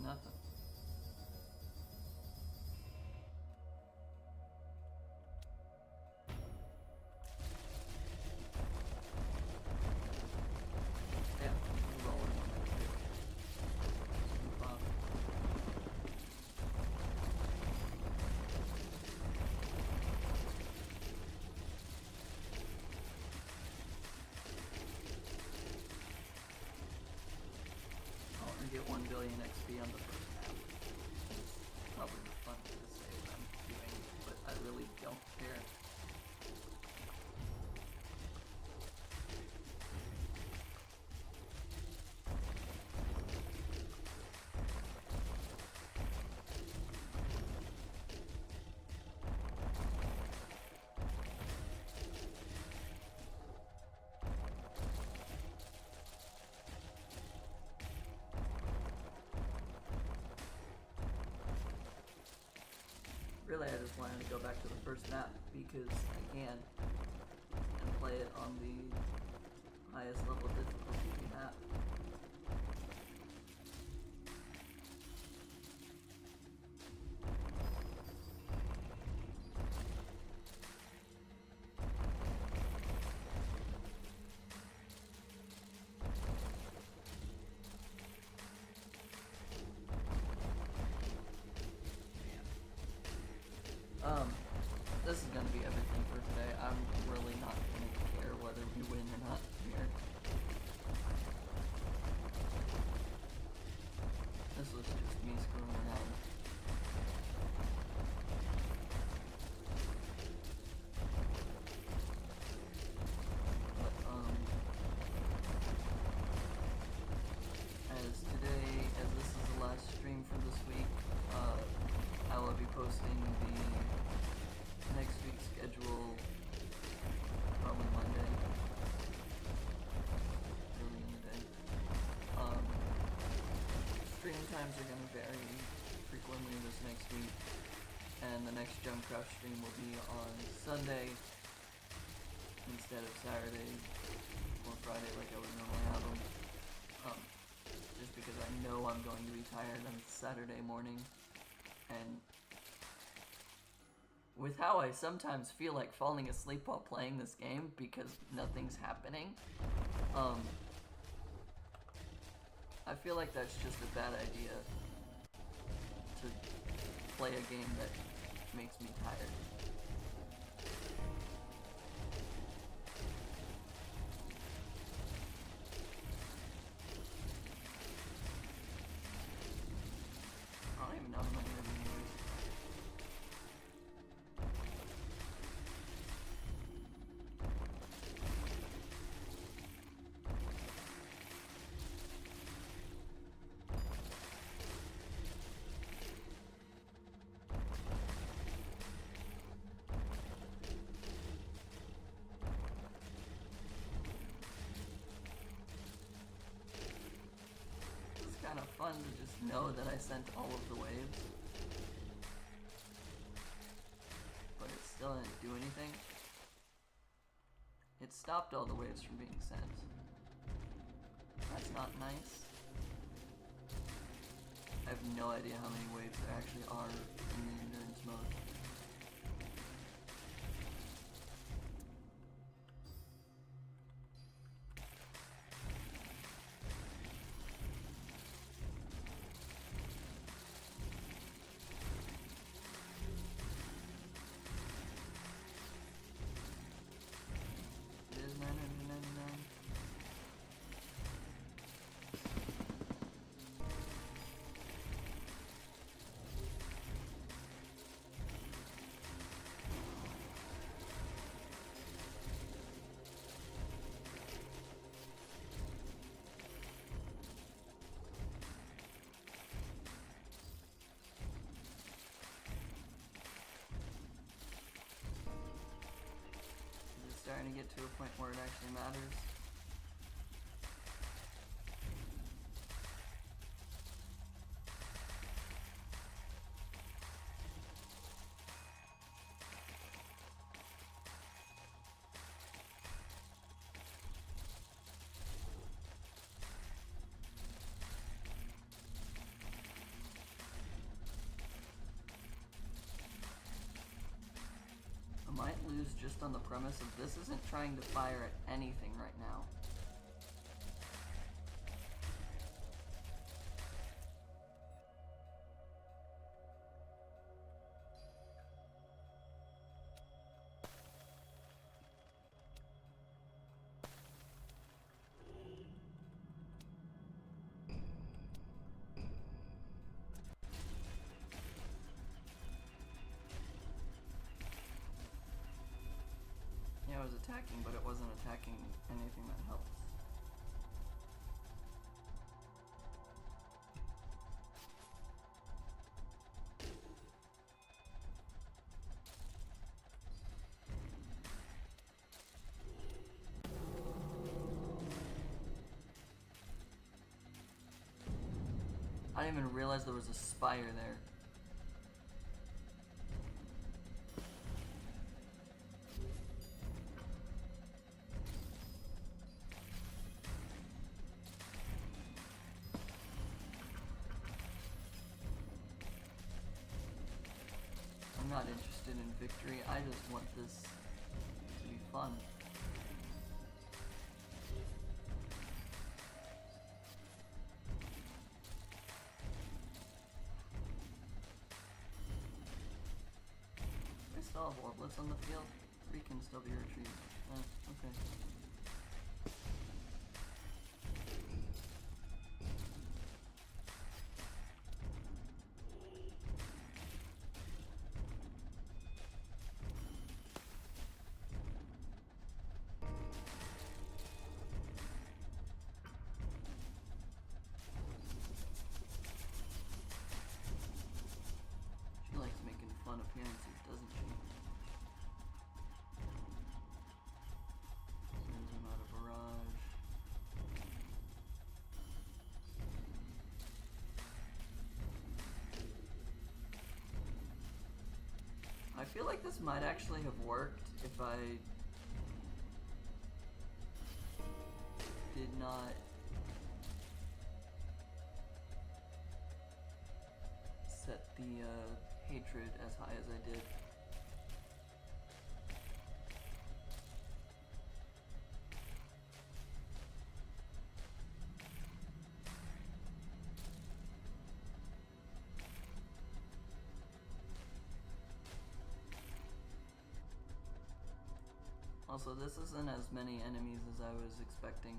Nothing. Yeah, we're rolling on that too. Pop. I want to get 1 billion XP on the first map. Probably the fun to say what I'm doing, but I really don't care. Really, I just wanted to go back to the first map because I can and play it on the highest level difficulty we have. This is gonna be everything for today. I'm really not gonna care whether we win or not here. This was just me screwing around. But, as this is the last stream for this week, I will be posting the next week's schedule probably Monday, early in the day. Stream times are going to vary frequently this next week, and the next Gemcraft stream will be on Sunday instead of Saturday or Friday like I would normally have them. Just because I know I'm going to be tired on Saturday morning, and with how I sometimes feel like falling asleep while playing this game because nothing's happening, I feel like that's just a bad idea to play a game that makes me tired. I don't even know how many of them use. It's kind of fun to just know that I sent all of the waves. But it still didn't do anything. It stopped all the waves from being sent. That's not nice. I have no idea how many waves there actually are in the endurance mode. It is 999. It's starting to get to a point where it actually matters. use just on the premise of this isn't trying to fire at anything right now. Yeah, it was attacking, but it wasn't attacking anything that helps. I didn't even realize there was a spire there. I'm not interested in victory, I just want this to be fun. I still have orblets on the field. 3 can still be retrieved. Okay. She likes making fun appearances, doesn't she? Sends him out of barrage. I feel like this might actually have worked if I did not set the hatred as high as I did. Also, this isn't as many enemies as I was expecting,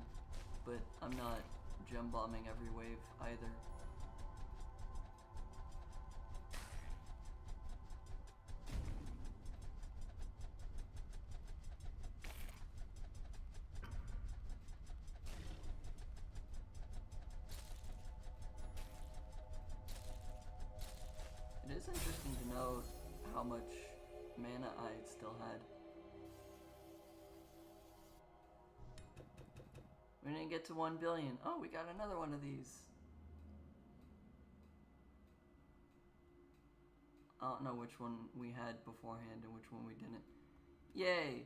but I'm not gem bombing every wave either. It is interesting to know how much mana I still had. We didn't get to 1 billion. Oh, we got another one of these. I don't know which one we had beforehand and which one we didn't. Yay!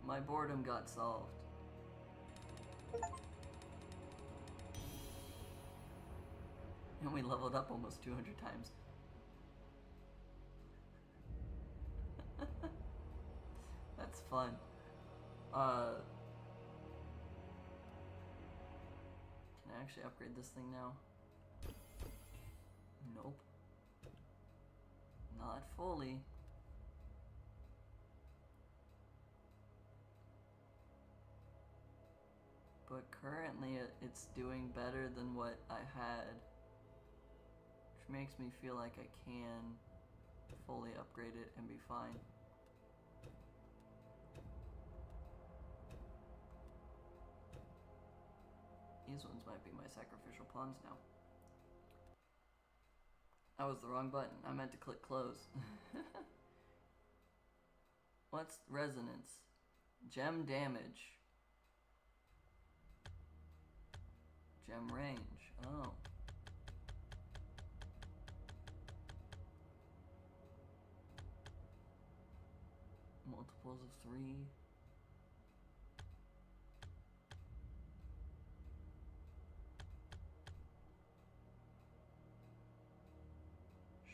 My boredom got solved. And we leveled up almost 200 times. That's fun. Can I actually upgrade this thing now? Nope. Not fully. But currently it's doing better than what I had, which makes me feel like I can fully upgrade it and be fine. These ones might be my sacrificial pawns now. That was the wrong button. I meant to click close. What's resonance? Gem damage. Gem range. Oh. Multiples of 3.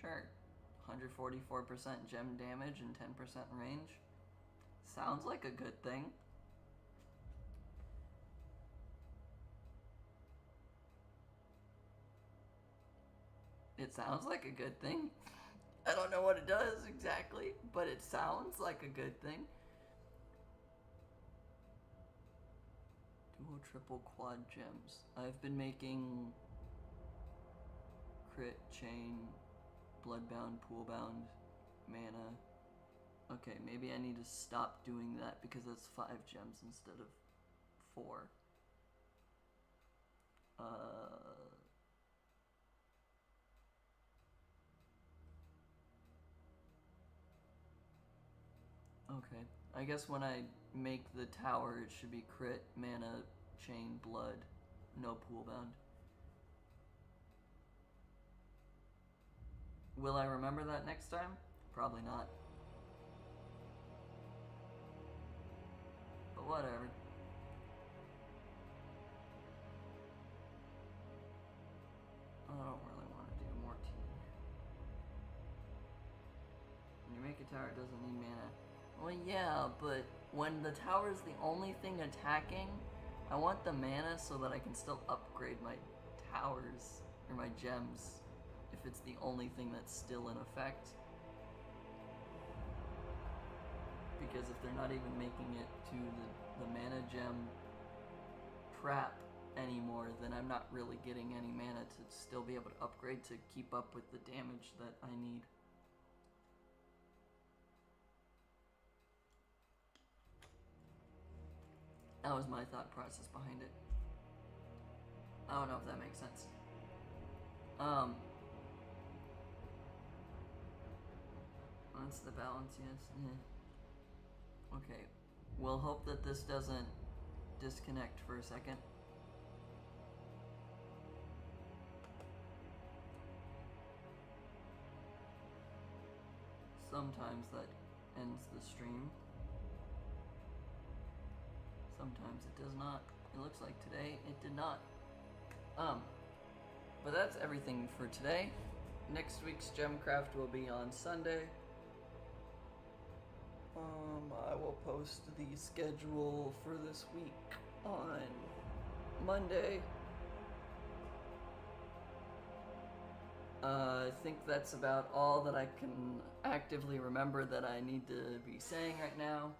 Sure. 144% gem damage and 10% range. Sounds like a good thing. It sounds like a good thing. I don't know what it does exactly, but it sounds like a good thing. Dual, triple, quad gems. I've been making crit, chain, bloodbound, poolbound, mana. Okay, maybe I need to stop doing that because that's 5 gems instead of 4. Okay, I guess when I make the tower, it should be crit, mana, chain, blood, no poolbound. Will I remember that next time? Probably not. But whatever. I don't really want to do more tea. When you make a tower, it doesn't need mana. Well, yeah, but when the tower is the only thing attacking, I want the mana so that I can still upgrade my towers, or my gems, if it's the only thing that's still in effect. Because if they're not even making it to the mana gem trap anymore, then I'm not really getting any mana to still be able to upgrade to keep up with the damage that I need. That was my thought process behind it. I don't know if that makes sense. That's the balance, yes. Okay, we'll hope that this doesn't disconnect for a second. Sometimes that ends the stream. Sometimes it does not. It looks like today it did not. But that's everything for today. Next week's Gemcraft will be on Sunday. I will post the schedule for this week on Monday. I think that's about all that I can actively remember that I need to be saying right now.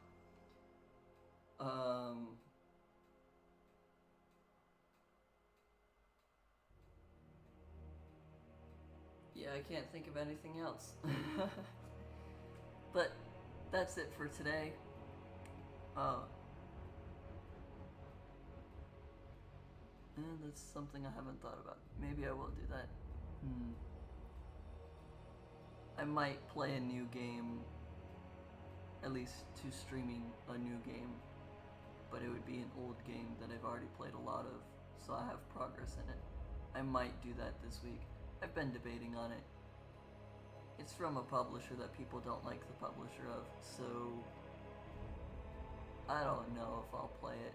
Yeah, I can't think of anything else. But that's it for today. And that's something I haven't thought about. Maybe I will do that. I might play a new game, at least to streaming a new game, but it would be an old game that I've already played a lot of, so I have progress in it. I might do that this week. I've been debating on it. It's from a publisher that people don't like the publisher of, so I don't know if I'll play it,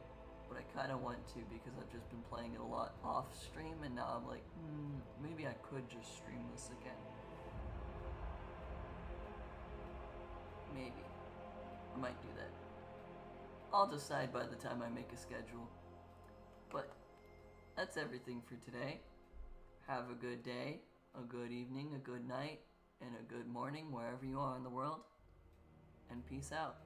but I kind of want to because I've just been playing it a lot off stream, and now I'm like, maybe I could just stream this again. Maybe. I might do that. I'll decide by the time I make a schedule. But that's everything for today. Have a good day, a good evening, a good night, and a good morning wherever you are in the world. And peace out.